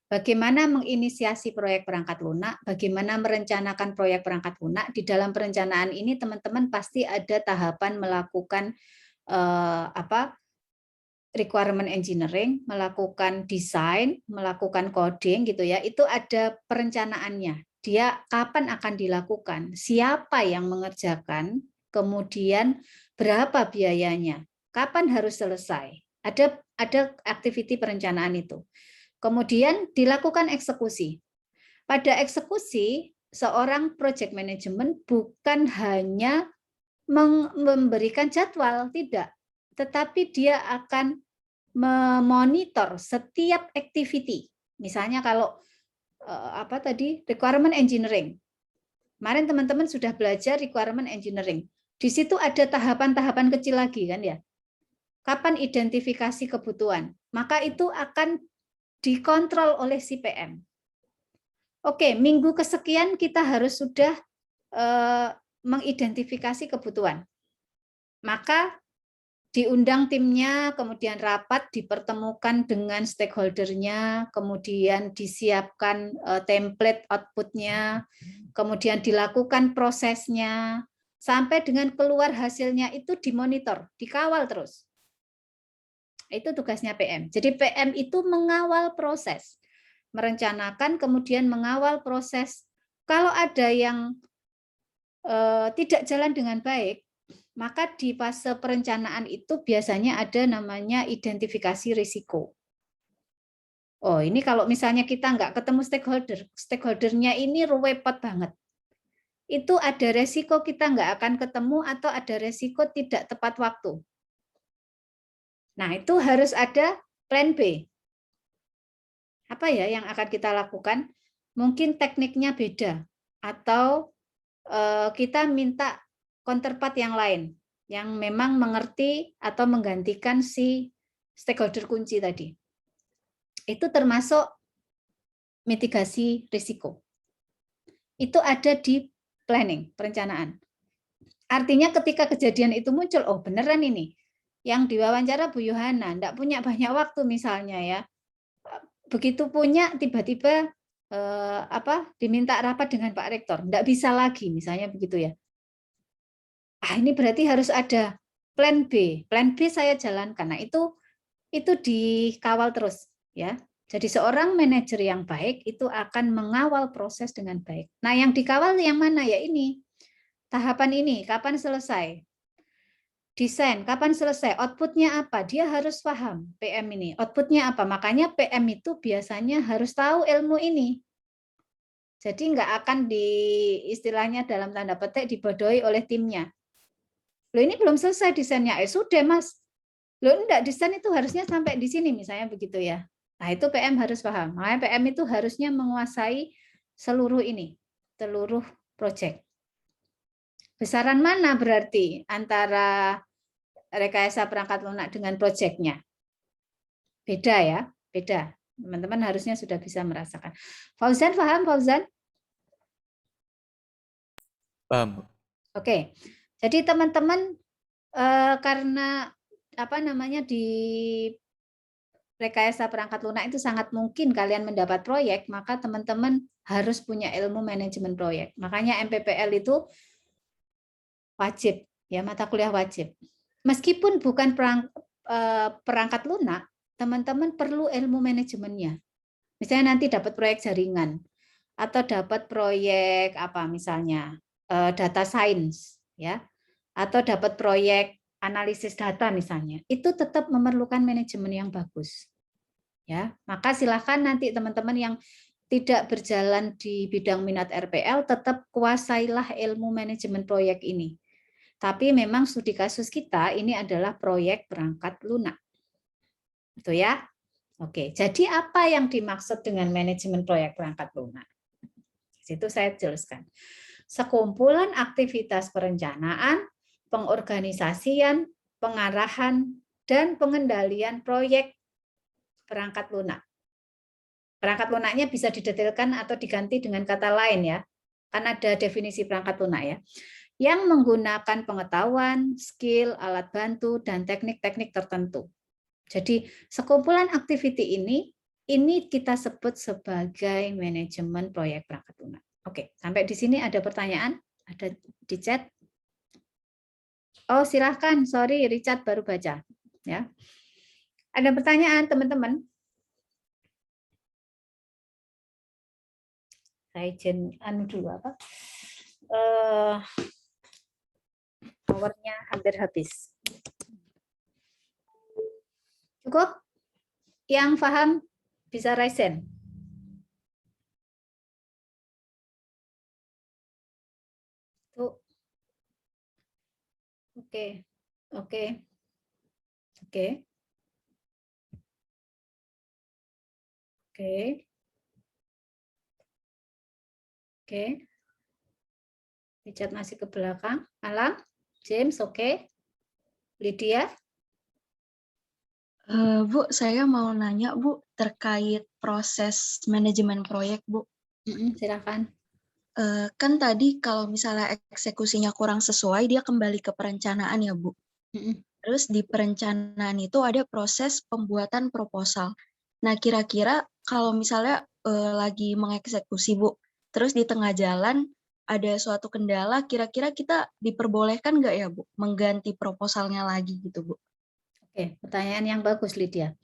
Bagaimana menginisiasi proyek perangkat lunak, bagaimana merencanakan proyek perangkat lunak. Di dalam perencanaan ini teman-teman pasti ada tahapan melakukan requirement engineering, melakukan desain, melakukan coding gitu ya. Itu ada perencanaannya. Dia kapan akan dilakukan, siapa yang mengerjakan, kemudian berapa biayanya, kapan harus selesai. Ada aktiviti perencanaan itu. Kemudian dilakukan eksekusi. Pada eksekusi, seorang project management bukan hanya memberikan jadwal, tidak. Tetapi dia akan memonitor setiap activity. Misalnya kalau requirement engineering. Kemarin teman-teman sudah belajar requirement engineering. Di situ ada tahapan-tahapan kecil lagi kan ya. Kapan identifikasi kebutuhan? Maka itu akan dikontrol oleh si PM. Oke, minggu kesekian kita harus sudah mengidentifikasi kebutuhan. Maka diundang timnya, kemudian rapat, dipertemukan dengan stakeholder-nya, kemudian disiapkan template output-nya, kemudian dilakukan prosesnya, sampai dengan keluar hasilnya itu dimonitor, dikawal terus. Itu tugasnya PM. Jadi PM itu mengawal proses, merencanakan, kemudian mengawal proses. Kalau ada yang tidak jalan dengan baik, maka di fase perencanaan itu biasanya ada namanya identifikasi risiko. Oh, ini kalau misalnya kita nggak ketemu stakeholder-nya ini repot banget. Itu ada resiko kita nggak akan ketemu atau ada resiko tidak tepat waktu. Nah, itu harus ada plan B. Apa ya yang akan kita lakukan? Mungkin tekniknya beda, atau kita minta counterpart yang lain, yang memang mengerti atau menggantikan si stakeholder kunci tadi. Itu termasuk mitigasi risiko. Itu ada di planning, perencanaan. Artinya ketika kejadian itu muncul, oh beneran ini, yang diwawancara Bu Yohana, enggak punya banyak waktu misalnya ya. Begitu punya tiba-tiba diminta rapat dengan Pak Rektor, enggak bisa lagi misalnya begitu ya. Ini berarti harus ada plan B. Plan B saya jalankan. Nah, itu dikawal terus. Ya. Jadi seorang manajer yang baik itu akan mengawal proses dengan baik. Nah, yang dikawal yang mana ya ini? Tahapan ini, kapan selesai? Desain, kapan selesai? Outputnya apa? Dia harus paham PM ini. Outputnya apa? Makanya PM itu biasanya harus tahu ilmu ini. Jadi nggak akan istilahnya dalam tanda petik dibodohi oleh timnya. Loh ini belum selesai desainnya. Sudah Mas. Loh enggak, desain itu harusnya sampai di sini misalnya begitu ya. Nah, itu PM harus paham. Makanya PM itu harusnya menguasai seluruh ini, seluruh proyek. Besaran mana berarti antara rekayasa perangkat lunak dengan proyeknya? Beda ya, beda. Teman-teman harusnya sudah bisa merasakan. Fauzan paham, Fauzan? Paham. Oke. Jadi teman-teman karena apa namanya di rekayasa perangkat lunak itu sangat mungkin kalian mendapat proyek, maka teman-teman harus punya ilmu manajemen proyek. Makanya MPPL itu wajib, ya, mata kuliah wajib. Meskipun bukan perangkat lunak, teman-teman perlu ilmu manajemennya. Misalnya nanti dapat proyek jaringan atau dapat proyek apa misalnya data science, ya, atau dapat proyek analisis data misalnya, itu tetap memerlukan manajemen yang bagus. Ya, maka silakan nanti teman-teman yang tidak berjalan di bidang minat RPL tetap kuasailah ilmu manajemen proyek ini. Tapi memang studi kasus kita ini adalah proyek perangkat lunak. Itu ya. Oke, jadi apa yang dimaksud dengan manajemen proyek perangkat lunak? Itu saya jelaskan. Sekumpulan aktivitas perencanaan, pengorganisasian, pengarahan, dan pengendalian proyek perangkat lunak. Perangkat lunaknya bisa didetailkan atau diganti dengan kata lain ya. Kan ada definisi perangkat lunak ya. Yang menggunakan pengetahuan, skill, alat bantu, dan teknik-teknik tertentu. Jadi sekumpulan aktiviti ini kita sebut sebagai manajemen proyek perangkat lunak. Oke, sampai di sini ada pertanyaan? Ada di chat? Oh, silahkan. Sorry, Richard baru baca. Ya. Ada pertanyaan, teman-teman? Saya izin dulu apa? Powernya hampir habis. Cukup? Yang paham bisa raise hand. Tuh. Oke. Oke. Oke. Oke. Oke. Richard masih ke belakang. Alam, James, oke. Lydia. Bu, saya mau nanya Bu terkait proses manajemen proyek Bu. Silakan. Kan tadi kalau misalnya eksekusinya kurang sesuai, dia kembali ke perencanaan ya Bu. Terus di perencanaan itu ada proses pembuatan proposal. Nah kira-kira kalau misalnya lagi mengeksekusi Bu, terus di tengah jalan ada suatu kendala, kira-kira kita diperbolehkan nggak ya Bu mengganti proposalnya lagi gitu Bu? Oke, pertanyaan yang bagus Lydia.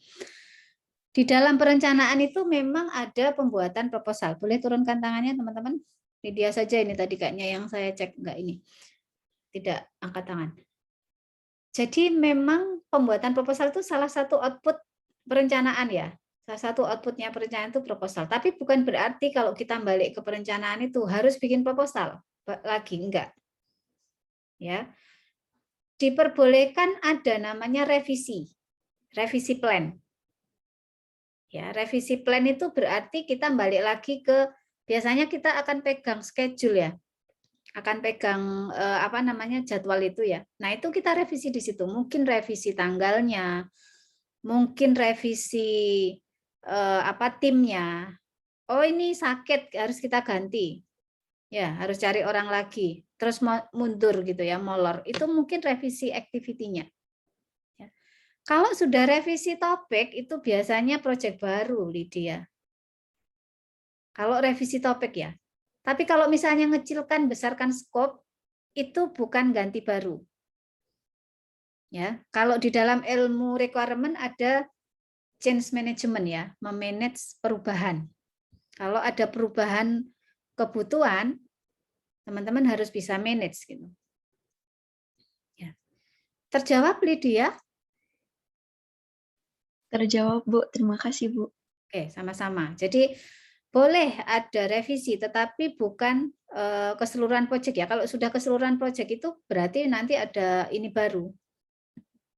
Di dalam perencanaan itu memang ada pembuatan proposal. Boleh turunkan tangannya teman-teman? Lydia saja ini tadi kayaknya yang saya cek enggak ini. Tidak angkat tangan. Jadi memang pembuatan proposal itu salah satu output perencanaan ya. Salah satu outputnya perencanaan itu proposal. Tapi bukan berarti kalau kita balik ke perencanaan itu harus bikin proposal lagi, enggak. Ya. Diperbolehkan ada namanya revisi plan. Ya, revisi plan itu berarti kita balik lagi ke biasanya kita akan pegang schedule ya, akan pegang apa namanya jadwal itu ya. Nah itu kita revisi di situ. Mungkin revisi tanggalnya, mungkin revisi apa timnya. Oh ini sakit harus kita ganti. Ya, harus cari orang lagi. Terus mundur gitu ya, molor. Itu mungkin revisi activity-nya. Ya. Kalau sudah revisi topik, itu biasanya proyek baru, Lydia. Kalau revisi topik ya. Tapi kalau misalnya ngecilkan, besarkan skop, itu bukan ganti baru. Ya, kalau di dalam ilmu requirement ada change management ya, memanage perubahan. Kalau ada perubahan kebutuhan, teman-teman harus bisa manage gitu. Ya. Terjawab Lydia? Terjawab, Bu. Terima kasih, Bu. Oke, sama-sama. Jadi boleh ada revisi, tetapi bukan keseluruhan proyek ya. Kalau sudah keseluruhan proyek itu berarti nanti ada ini baru,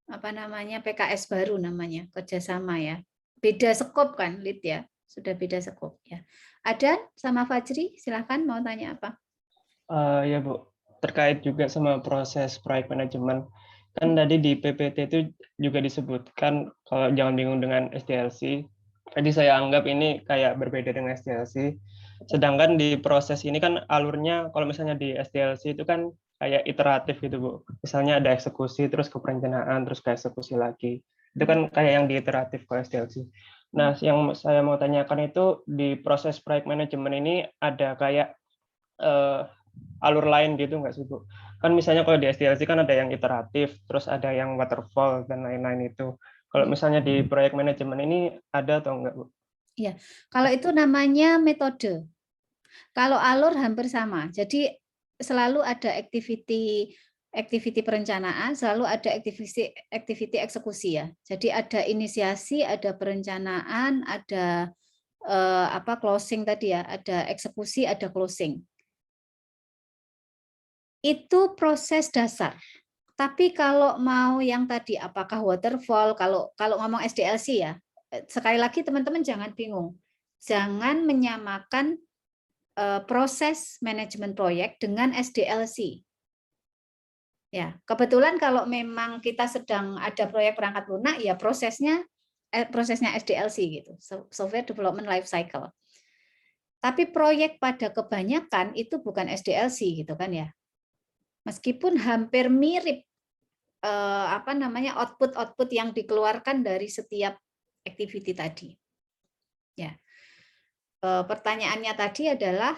apa namanya, PKS baru namanya, kerjasama ya. Beda skop kan, Lid ya, sudah beda skop ya. Adan sama Fajri, silahkan mau tanya apa? Ya Bu, terkait juga sama proses proyek manajemen. Kan tadi di PPT itu juga disebutkan kalau jangan bingung dengan SDLC. Jadi saya anggap ini kayak berbeda dengan SDLC. Sedangkan di proses ini kan alurnya kalau misalnya di SDLC itu kan kayak iteratif gitu Bu. Misalnya ada eksekusi, terus ke perencanaan, terus ke eksekusi lagi. Itu kan kayak yang di iteratif kalau SDLC. Nah, yang saya mau tanyakan itu di proses proyek manajemen ini ada kayak alur lain gitu nggak sih Bu? Kan misalnya kalau di SDLC kan ada yang iteratif, terus ada yang waterfall dan lain-lain itu. Kalau misalnya di proyek manajemen ini ada atau enggak Bu? Iya, kalau itu namanya metode. Kalau alur hampir sama. Jadi selalu ada activity perencanaan, selalu ada activity eksekusi ya. Jadi ada inisiasi, ada perencanaan, ada closing tadi ya, ada eksekusi, ada closing. Itu proses dasar. Tapi kalau mau yang tadi apakah waterfall, kalau ngomong SDLC ya, sekali lagi teman-teman jangan bingung. Jangan menyamakan proses manajemen proyek dengan SDLC. Ya, kebetulan kalau memang kita sedang ada proyek perangkat lunak ya prosesnya SDLC gitu, Software Development Life Cycle. Tapi proyek pada kebanyakan itu bukan SDLC gitu kan ya. Meskipun hampir mirip output yang dikeluarkan dari setiap activity tadi. Ya. Pertanyaannya tadi adalah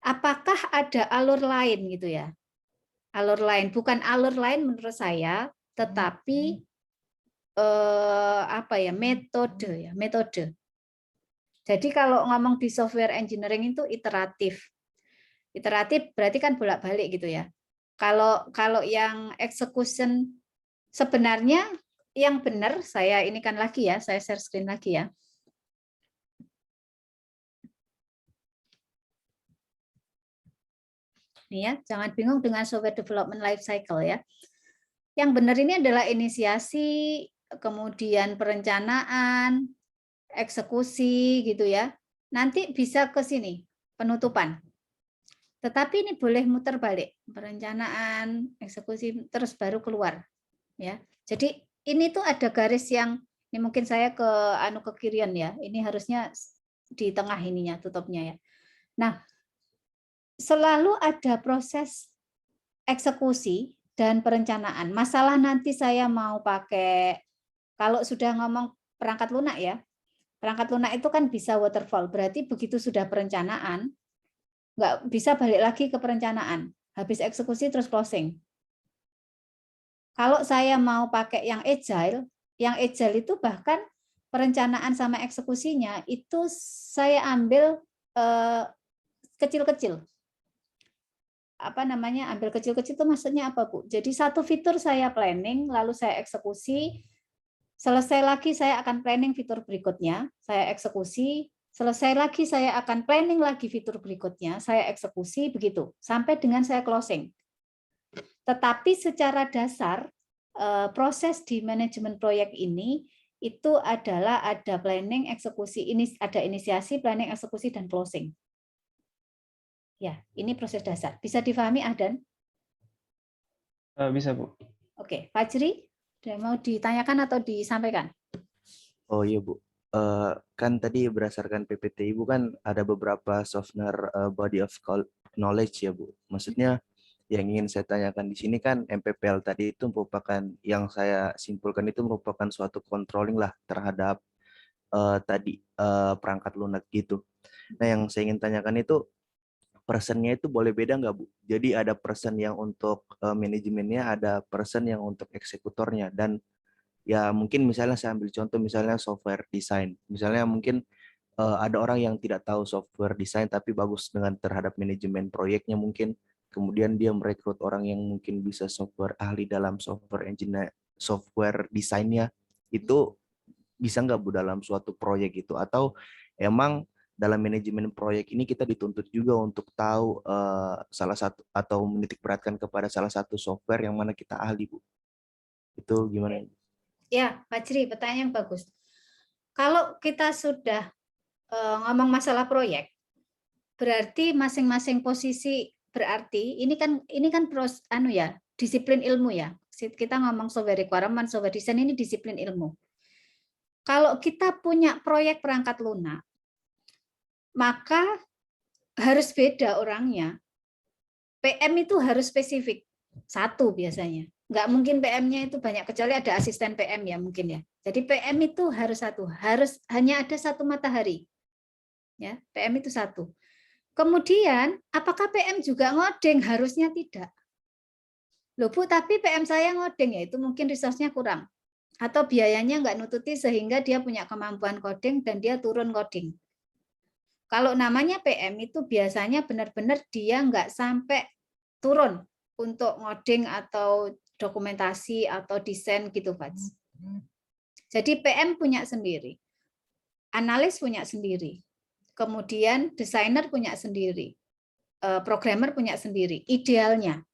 apakah ada alur lain gitu ya? Alur lain, bukan alur lain menurut saya, tetapi metode. Jadi kalau ngomong di software engineering itu iteratif. Iteratif berarti kan bolak-balik gitu ya. Kalau yang execution sebenarnya yang benar, saya ini kan lagi ya, saya share screen lagi ya. Nih ya, jangan bingung dengan software development life cycle ya. Yang benar ini adalah inisiasi, kemudian perencanaan, eksekusi gitu ya. Nanti bisa ke sini, penutupan. Tetapi ini boleh muter balik, perencanaan, eksekusi, terus baru keluar. Ya, jadi ini tuh ada garis yang ini mungkin saya ke kirian ya. Ini harusnya di tengah ininya, tutupnya ya. Nah, selalu ada proses eksekusi dan perencanaan. Masalah nanti saya mau pakai, kalau sudah ngomong perangkat lunak ya, perangkat lunak itu kan bisa waterfall, berarti begitu sudah perencanaan, nggak bisa balik lagi ke perencanaan, habis eksekusi terus closing. Kalau saya mau pakai yang agile itu bahkan perencanaan sama eksekusinya itu saya ambil kecil-kecil. Ambil kecil-kecil itu maksudnya apa, Bu? Jadi satu fitur saya planning, lalu saya eksekusi, selesai lagi saya akan planning fitur berikutnya, saya eksekusi, selesai lagi saya akan planning lagi fitur berikutnya, saya eksekusi, begitu, sampai dengan saya closing. Tetapi secara dasar, proses di manajemen proyek ini, itu adalah ada planning, eksekusi, ada inisiasi, planning, eksekusi, dan closing. Ya, ini proses dasar. Bisa difahami, Adan? Bisa, Bu. Oke, Fajri, mau ditanyakan atau disampaikan? Oh iya Bu, kan tadi berdasarkan PPT Ibu kan ada beberapa software body of knowledge ya Bu. Maksudnya yang ingin saya tanyakan di sini kan MPPL tadi itu merupakan, yang saya simpulkan itu merupakan suatu controlling lah terhadap perangkat lunak gitu. Nah yang saya ingin tanyakan itu personnya itu boleh beda nggak Bu? Jadi ada person yang untuk manajemennya, ada person yang untuk eksekutornya, dan Ya mungkin misalnya saya ambil contoh misalnya software design. Misalnya mungkin ada orang yang tidak tahu software design tapi bagus dengan terhadap manajemen proyeknya mungkin. Kemudian dia merekrut orang yang mungkin bisa software ahli dalam software engineer, software desainnya. Itu bisa nggak Bu dalam suatu proyek itu? Atau emang dalam manajemen proyek ini kita dituntut juga untuk tahu salah satu atau menitik beratkan kepada salah satu software yang mana kita ahli Bu? Itu gimana? Ya, Pak Jri, pertanyaan yang bagus. Kalau kita sudah ngomong masalah proyek, berarti masing-masing posisi berarti ini kan disiplin ilmu ya. Kita ngomong software requirement, software design ini disiplin ilmu. Kalau kita punya proyek perangkat lunak, maka harus beda orangnya. PM itu harus spesifik, satu biasanya. Nggak mungkin PM-nya itu banyak, kecuali ada asisten PM ya mungkin ya. Jadi PM itu harus satu, harus hanya ada satu matahari. Ya, PM itu satu. Kemudian, apakah PM juga ngoding? Harusnya tidak. Loh Bu, tapi PM saya ngoding ya, itu mungkin resource-nya kurang. Atau biayanya nggak nututi sehingga dia punya kemampuan coding dan dia turun coding. Kalau namanya PM itu biasanya benar-benar dia nggak sampai turun untuk ngoding atau dokumentasi atau desain gitu, Pak. Jadi PM punya sendiri, analis punya sendiri, kemudian desainer punya sendiri, programmer punya sendiri, idealnya.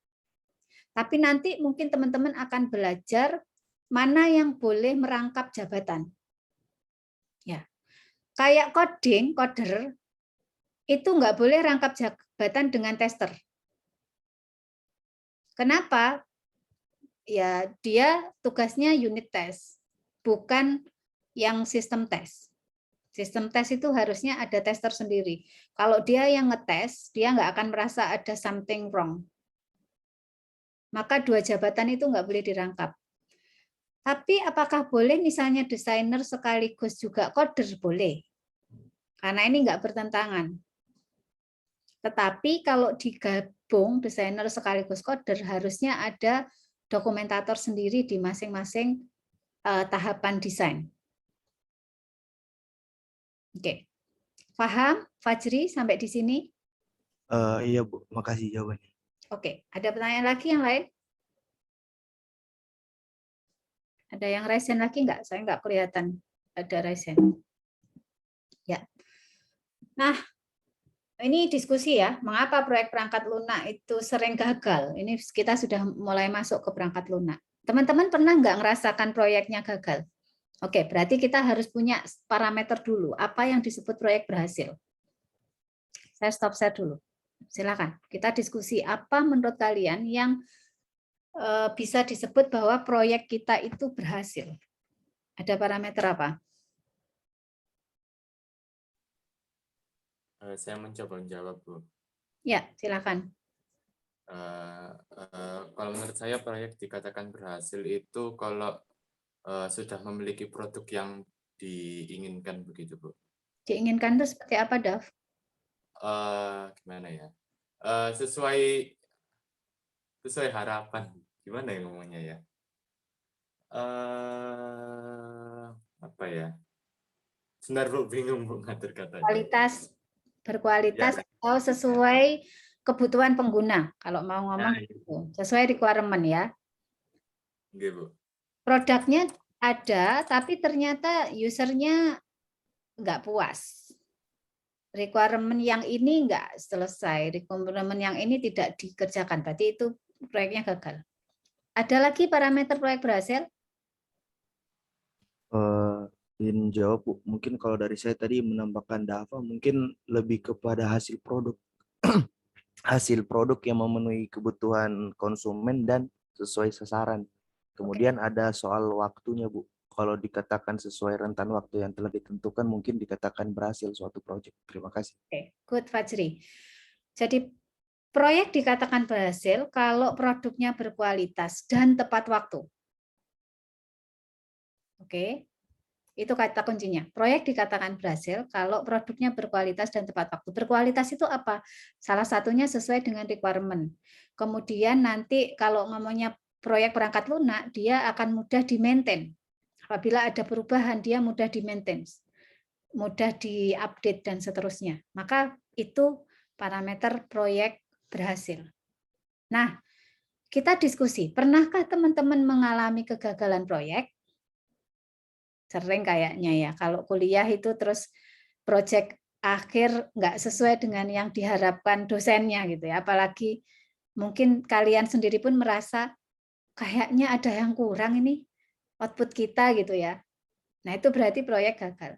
Tapi nanti mungkin teman-teman akan belajar mana yang boleh merangkap jabatan. Ya, kayak coding, coder, itu nggak boleh rangkap jabatan dengan tester. Kenapa? Ya, dia tugasnya unit test, bukan yang sistem tes. Sistem tes itu harusnya ada tester sendiri. Kalau dia yang ngetes, dia nggak akan merasa ada something wrong. Maka dua jabatan itu nggak boleh dirangkap. Tapi apakah boleh misalnya desainer sekaligus juga coder? Boleh. Karena ini nggak bertentangan. Tetapi kalau digabung desainer sekaligus coder, harusnya ada dokumentator sendiri di masing-masing tahapan desain. Oke. Paham, Fajri, sampai di sini? Iya Bu, makasih jawabannya. Oke, ada pertanyaan lagi yang lain? Ada yang raise hand lagi nggak? Saya nggak kelihatan ada raise hand. Ya. Nah, ini diskusi ya, mengapa proyek perangkat lunak itu sering gagal? Ini kita sudah mulai masuk ke perangkat lunak. Teman-teman pernah nggak ngerasakan proyeknya gagal? Oke, berarti kita harus punya parameter dulu. Apa yang disebut proyek berhasil? Saya stop share dulu. Silakan, kita diskusi apa menurut kalian yang bisa disebut bahwa proyek kita itu berhasil. Ada parameter apa? Saya mencoba menjawab, Bu. Ya, silakan. Kalau menurut saya proyek dikatakan berhasil itu kalau sudah memiliki produk yang diinginkan begitu, Bu. Diinginkan itu seperti apa, Dav? Gimana ya? Sesuai harapan. Gimana ya ngomongnya ya? Apa ya? Sebentar Bu, bingung Bu ngatur katanya. Berkualitas Ya. atau sesuai kebutuhan pengguna. Kalau mau ngomong gitu. Sesuai requirement ya. Oke, Bu. Produknya ada, tapi ternyata usernya nggak puas. Requirement yang ini nggak selesai, requirement yang ini tidak dikerjakan. Berarti itu proyeknya gagal. Ada lagi parameter proyek berhasil? Ingin jawab Bu. Mungkin kalau dari saya tadi menambahkan Dava, mungkin lebih kepada hasil produk. Hasil produk yang memenuhi kebutuhan konsumen dan sesuai sasaran. Kemudian ada soal waktunya Bu. Kalau dikatakan sesuai rentan waktu yang telah ditentukan, mungkin dikatakan berhasil suatu proyek. Terima kasih. Oke, good Fajri. Jadi proyek dikatakan berhasil kalau produknya berkualitas dan tepat waktu. Oke, itu kata kuncinya. Proyek dikatakan berhasil kalau produknya berkualitas dan tepat waktu. Berkualitas itu apa? Salah satunya sesuai dengan requirement. Kemudian nanti kalau ngomongnya proyek perangkat lunak, dia akan mudah di-maintain. Apabila ada perubahan, dia mudah di-maintain, mudah di-update, dan seterusnya. Maka itu parameter proyek berhasil. Nah, kita diskusi, pernahkah teman-teman mengalami kegagalan proyek? Sering kayaknya ya, kalau kuliah itu terus proyek akhir nggak sesuai dengan yang diharapkan dosennya gitu ya. Apalagi mungkin kalian sendiri pun merasa kayaknya ada yang kurang ini output kita gitu ya. Nah, itu berarti proyek gagal.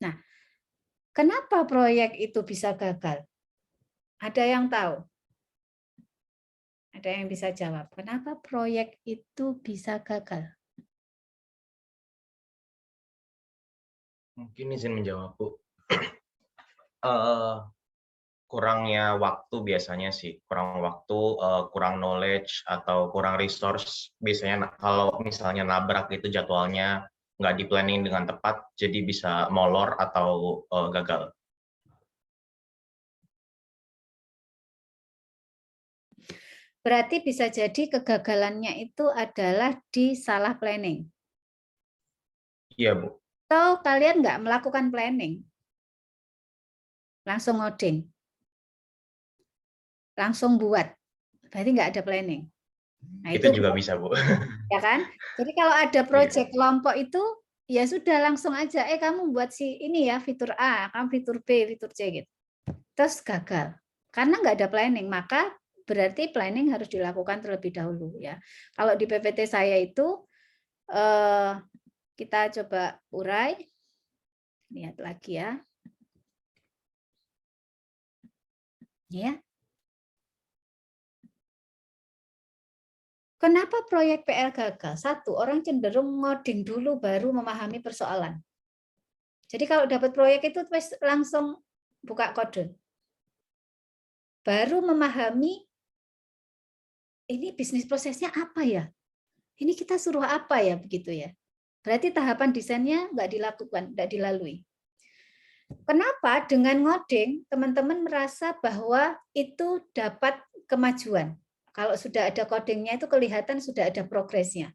Nah, kenapa proyek itu bisa gagal? Ada yang tahu? Ada yang bisa jawab? Kenapa proyek itu bisa gagal? Mungkin izin menjawab, Bu. Kurangnya waktu biasanya sih, kurang waktu, kurang knowledge, atau kurang resource. Biasanya kalau misalnya nabrak itu jadwalnya nggak di-planning dengan tepat, jadi bisa molor atau gagal. Berarti bisa jadi kegagalannya itu adalah di salah planning. Iya, Bu. Atau kalian nggak melakukan planning, langsung ngoding, langsung buat, berarti nggak ada planning. Nah, itu juga bisa, Bu. Ya kan? Jadi kalau ada proyek kelompok itu, ya sudah langsung aja, kamu buat si ini ya, fitur A, kamu fitur B, fitur C gitu. Terus gagal. Karena nggak ada planning, maka berarti planning harus dilakukan terlebih dahulu ya. Kalau di PPT saya itu kita coba urai, lihat lagi ya. Ya. Kenapa proyek PL gagal? Satu, orang cenderung ngoding dulu baru memahami persoalan. Jadi kalau dapat proyek itu langsung buka kode. Baru memahami ini bisnis prosesnya apa ya? Ini kita suruh apa ya begitu ya? Berarti tahapan desainnya nggak dilakukan, nggak dilalui. Kenapa dengan ngoding teman-teman merasa bahwa itu dapat kemajuan? Kalau sudah ada codingnya itu kelihatan sudah ada progresnya.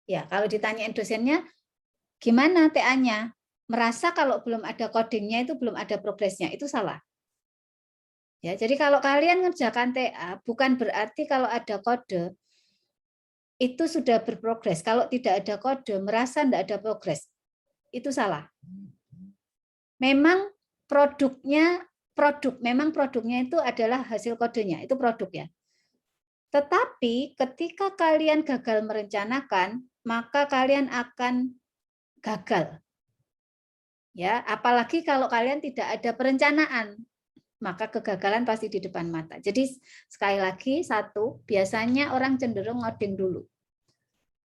Ya, kalau ditanyain dosennya, gimana TA-nya? Merasa kalau belum ada codingnya itu belum ada progresnya, itu salah. Ya, jadi kalau kalian ngerjakan TA, bukan berarti kalau ada kode itu sudah berprogres. Kalau tidak ada kode, merasa tidak ada progres, itu salah. Memang memang produknya itu adalah hasil kodenya, itu produk ya. Tetapi ketika kalian gagal merencanakan, maka kalian akan gagal. Ya, apalagi kalau kalian tidak ada perencanaan, maka kegagalan pasti di depan mata. Jadi sekali lagi, satu, biasanya orang cenderung ngoding dulu.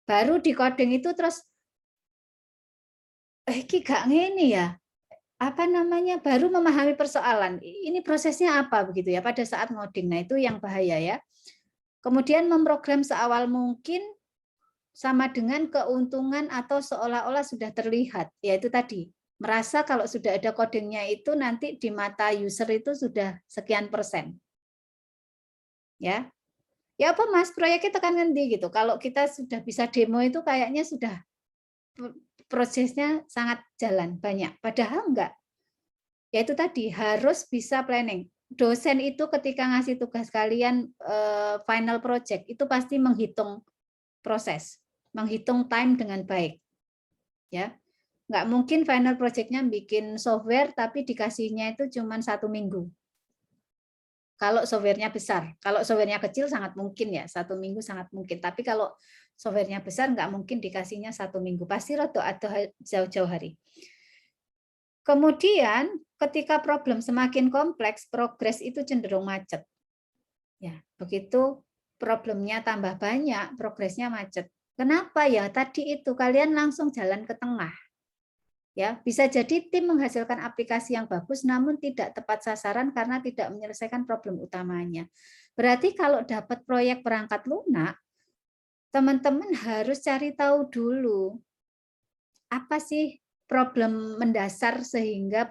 Baru di coding itu terus, iki gak ngene ya, apa namanya, baru memahami persoalan. Ini prosesnya apa begitu ya pada saat ngoding. Nah, itu yang bahaya ya. Kemudian memprogram seawal mungkin sama dengan keuntungan atau seolah-olah sudah terlihat. Yaitu tadi, merasa kalau sudah ada codingnya itu nanti di mata user itu sudah sekian persen. Ya. Ya apa Mas, proyeknya tekan ngendi gitu. Kalau kita sudah bisa demo itu kayaknya sudah prosesnya sangat jalan banyak. Padahal enggak. Yaitu tadi harus bisa planning. Dosen itu ketika ngasih tugas kalian final project itu pasti menghitung proses, menghitung time dengan baik. Ya. Nggak mungkin final project-nya bikin software tapi dikasihnya itu cuma 1 minggu. Kalau softwarenya besar, kalau softwarenya kecil sangat mungkin ya 1 minggu sangat mungkin. Tapi kalau softwarenya besar nggak mungkin dikasihnya 1 minggu, pasti atau jauh-jauh hari. Kemudian ketika problem semakin kompleks, progres itu cenderung macet. Ya, begitu problemnya tambah banyak, progresnya macet. Kenapa ya? Tadi itu kalian langsung jalan ke tengah. Ya, bisa jadi tim menghasilkan aplikasi yang bagus namun tidak tepat sasaran karena tidak menyelesaikan problem utamanya. Berarti kalau dapat proyek perangkat lunak, teman-teman harus cari tahu dulu apa sih problem mendasar sehingga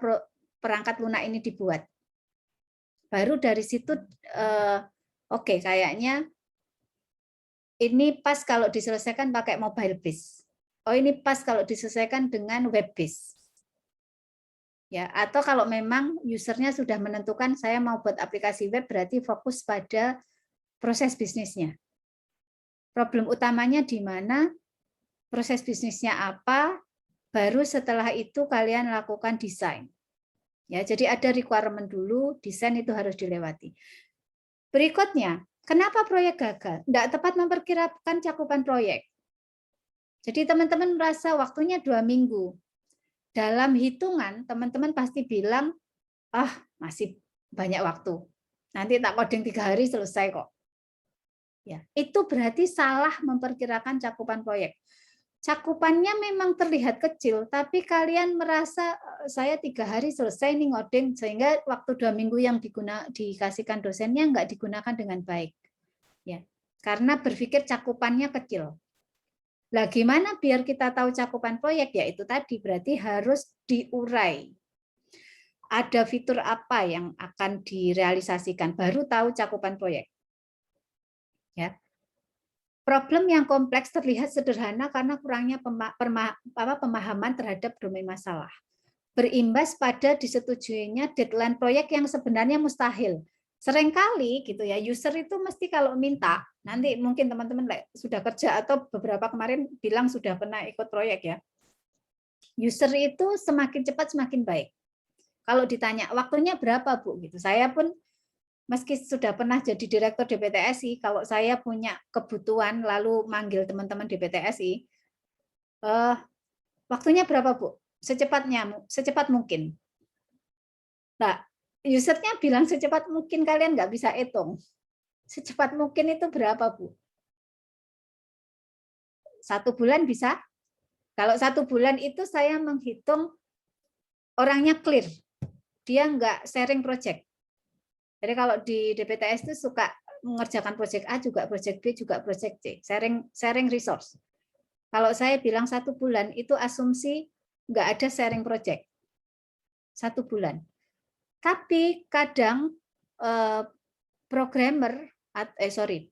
perangkat lunak ini dibuat. Baru dari situ oke, kayaknya ini pas kalau diselesaikan pakai mobile base. oh ini pas kalau disesuaikan dengan web base. Ya, atau kalau memang usernya sudah menentukan saya mau buat aplikasi web, berarti fokus pada proses bisnisnya. Problem utamanya di mana, proses bisnisnya apa, baru setelah itu kalian lakukan desain. Ya, jadi ada requirement dulu, desain itu harus dilewati. Berikutnya, kenapa proyek gagal? Tidak tepat memperkirakan cakupan proyek. Jadi teman-teman merasa waktunya 2 minggu. Dalam hitungan, teman-teman pasti bilang, masih banyak waktu. Nanti tak coding 3 hari selesai kok. Ya, itu berarti salah memperkirakan cakupan proyek. Cakupannya memang terlihat kecil, tapi kalian merasa saya 3 hari selesai nih ngoding, sehingga waktu 2 minggu yang dikasihkan dosennya nggak digunakan dengan baik. Ya, karena berpikir cakupannya kecil. Lah gimana biar kita tahu cakupan proyek? Ya itu tadi, berarti harus diurai. Ada fitur apa yang akan direalisasikan, baru tahu cakupan proyek. Ya. Problem yang kompleks terlihat sederhana karena kurangnya pemahaman terhadap domain masalah. Berimbas pada disetujuinya deadline proyek yang sebenarnya mustahil. Seringkali gitu ya, user itu mesti kalau minta, nanti mungkin teman-teman sudah kerja atau beberapa kemarin bilang sudah pernah ikut proyek ya. User itu semakin cepat semakin baik. Kalau ditanya waktunya berapa Bu gitu. Saya pun meski sudah pernah jadi direktur DPTSI, kalau saya punya kebutuhan lalu manggil teman-teman DPTSI, waktunya berapa Bu? Secepat mungkin. Nah, usernya bilang secepat mungkin, kalian nggak bisa hitung. Secepat mungkin itu berapa, Bu? 1 bulan bisa? Kalau 1 bulan itu saya menghitung orangnya clear. Dia nggak sharing project. Jadi kalau di DPTS itu suka mengerjakan project A juga project B juga project C. Sharing resource. Kalau saya bilang 1 bulan itu asumsi nggak ada sharing project. 1 bulan. Tapi kadang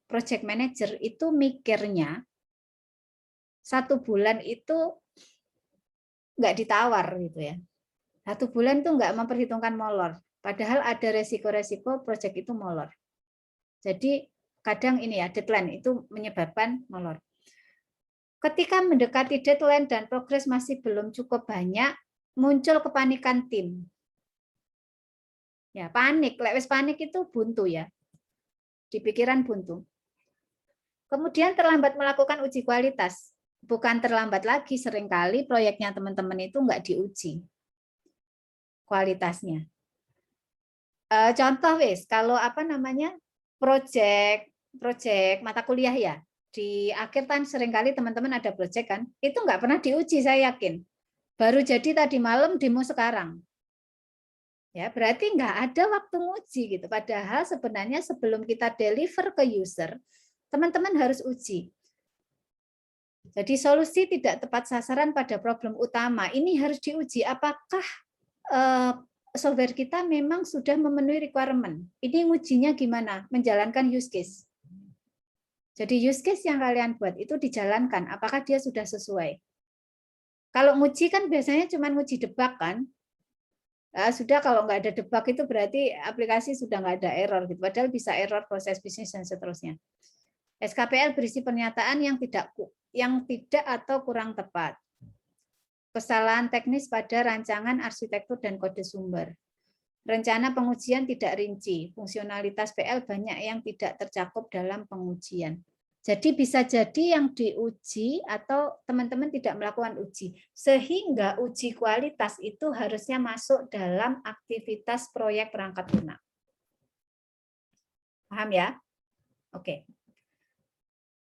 project manager itu mikirnya 1 bulan itu nggak ditawar gitu ya. 1 bulan itu nggak memperhitungkan molor. Padahal ada resiko-resiko project itu molor. Jadi kadang ini ya deadline itu menyebabkan molor. Ketika mendekati deadline dan progres masih belum cukup banyak, muncul kepanikan tim. Ya, panik, lewes panik itu buntu ya. Di pikiran buntu. Kemudian terlambat melakukan uji kualitas. Bukan terlambat lagi, seringkali proyeknya teman-teman itu nggak diuji kualitasnya. Contoh kalau project mata kuliah ya. Di akhir tahun seringkali teman-teman ada project kan, itu nggak pernah diuji saya yakin. Baru jadi tadi malam, demo sekarang. Ya, berarti nggak ada waktu nguji gitu. Padahal sebenarnya sebelum kita deliver ke user, teman-teman harus uji. Jadi solusi tidak tepat sasaran pada problem utama. Ini harus diuji apakah software kita memang sudah memenuhi requirement. Ini ngujinya gimana? Menjalankan use case. Jadi use case yang kalian buat itu dijalankan, apakah dia sudah sesuai. Kalau nguji kan biasanya cuma nguji debug kan. Sudah kalau nggak ada debug itu berarti aplikasi sudah nggak ada error gitu. Padahal bisa error proses bisnis dan seterusnya. SKPL berisi pernyataan yang tidak atau kurang tepat. Kesalahan teknis pada rancangan arsitektur dan kode sumber. Rencana pengujian tidak rinci. Fungsionalitas PL banyak yang tidak tercakup dalam pengujian. Jadi bisa jadi yang diuji atau teman-teman tidak melakukan uji. Sehingga uji kualitas itu harusnya masuk dalam aktivitas proyek perangkat lunak. Paham ya? Oke.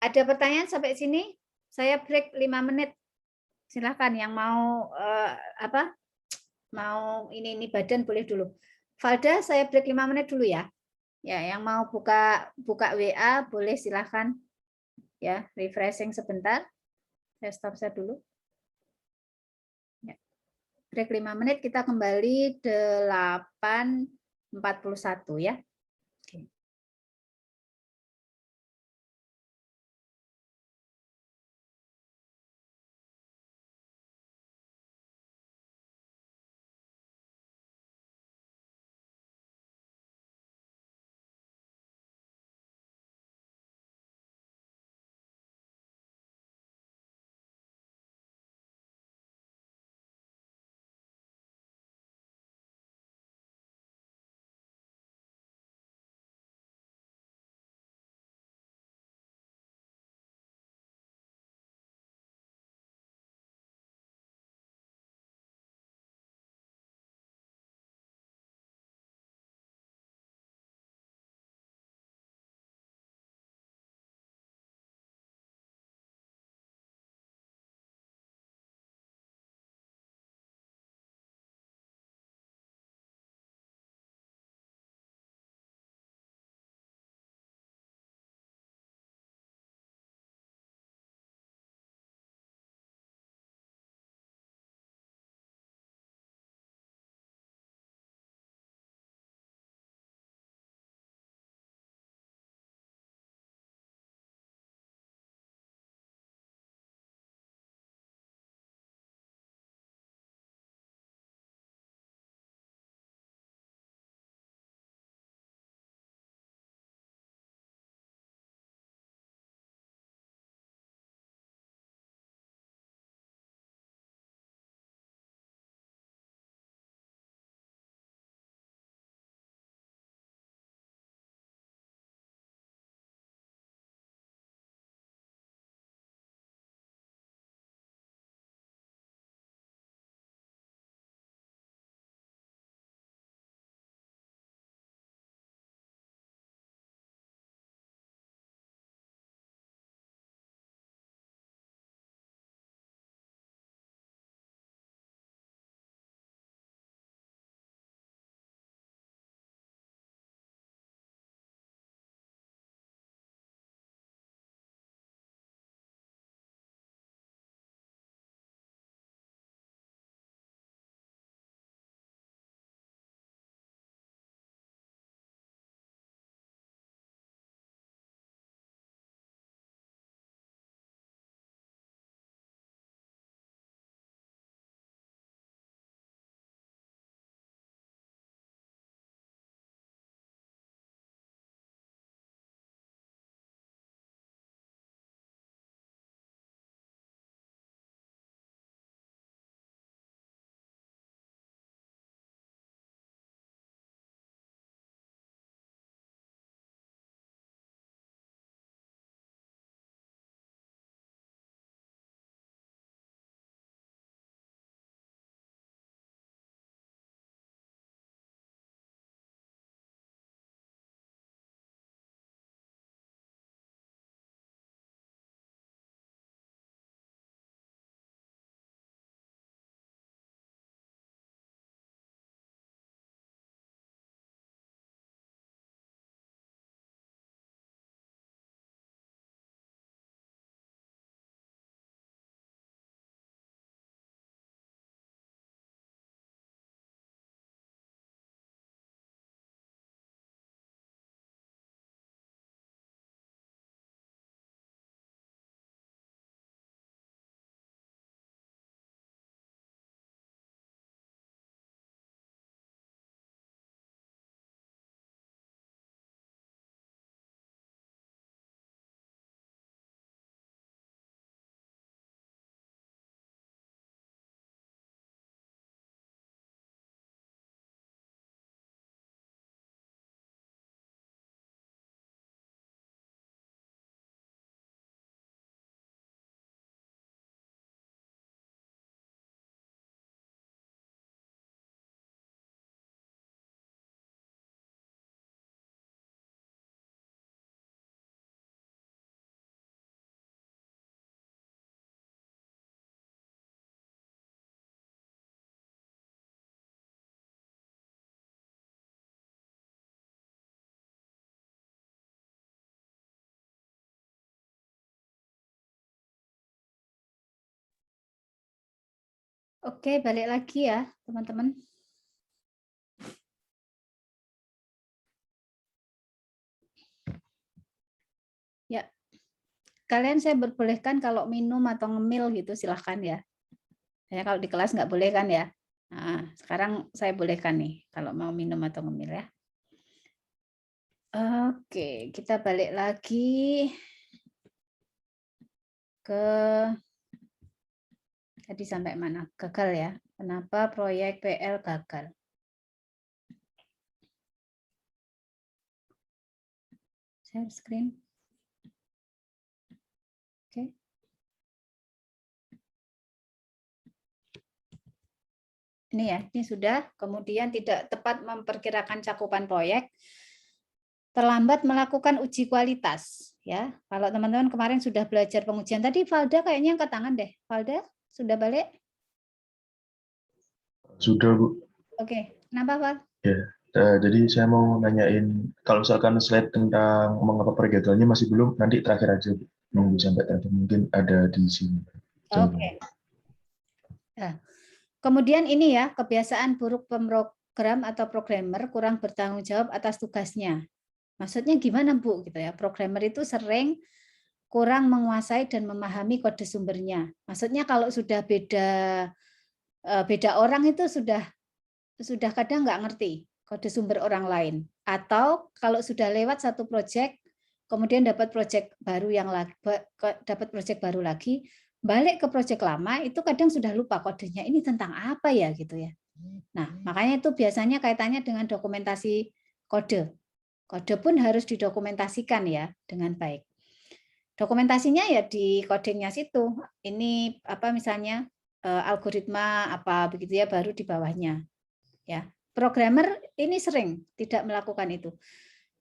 Ada pertanyaan sampai sini? Saya break 5 menit. Silahkan yang mau mau ini badan boleh dulu. Valda, saya break 5 menit dulu ya. Ya, yang mau buka WA boleh silahkan. Ya, refreshing sebentar. Saya stop share dulu. Ya. Break 5 menit, kita kembali 8.41 ya. Oke. Oke, balik lagi ya, teman-teman. Ya, kalian saya perbolehkan kalau minum atau ngemil gitu silahkan ya. Ya kalau di kelas nggak boleh kan ya. Nah, sekarang saya bolehkan nih kalau mau minum atau ngemil ya. Oke, kita balik lagi ke tadi sampai mana? Gagal ya. Kenapa proyek PL gagal? Share screen. Oke. Ini ya, ini sudah. Kemudian tidak tepat memperkirakan cakupan proyek. Terlambat melakukan uji kualitas ya. Kalau teman-teman kemarin sudah belajar pengujian tadi, Valda kayaknya angkat tangan deh. Valda sudah balik? Sudah, Bu. Oke, kenapa, Val? Ya, jadi saya mau nanyain kalau misalkan slide tentang mengapa pergagalnya masih belum, nanti terakhir aja, Bu. Nunggu sampai terakhir mungkin ada di sini. Oke. Nah, kemudian ini ya, kebiasaan buruk pemrogram atau programmer kurang bertanggung jawab atas tugasnya. Maksudnya gimana, Bu? Gitu ya. Programmer itu sering kurang menguasai dan memahami kode sumbernya. Maksudnya kalau sudah beda orang itu sudah kadang nggak ngerti kode sumber orang lain. Atau kalau sudah lewat satu proyek, kemudian dapat proyek baru lagi, balik ke proyek lama itu kadang sudah lupa kodenya ini tentang apa ya gitu ya. Nah, makanya itu biasanya kaitannya dengan dokumentasi kode. Kode pun harus didokumentasikan ya dengan baik. Dokumentasinya ya di codingnya situ. Ini apa misalnya algoritma apa begitu ya baru di bawahnya. Ya. Programmer ini sering tidak melakukan itu.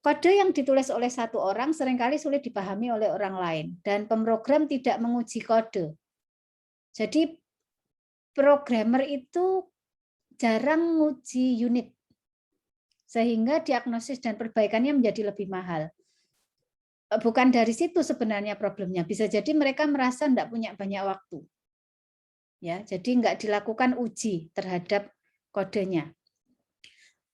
Kode yang ditulis oleh satu orang seringkali sulit dipahami oleh orang lain dan pemrogram tidak menguji kode. Jadi programmer itu jarang menguji unit. Sehingga diagnosis dan perbaikannya menjadi lebih mahal. Bukan dari situ sebenarnya problemnya. Bisa jadi mereka merasa tidak punya banyak waktu. Ya, jadi nggak dilakukan uji terhadap kodenya.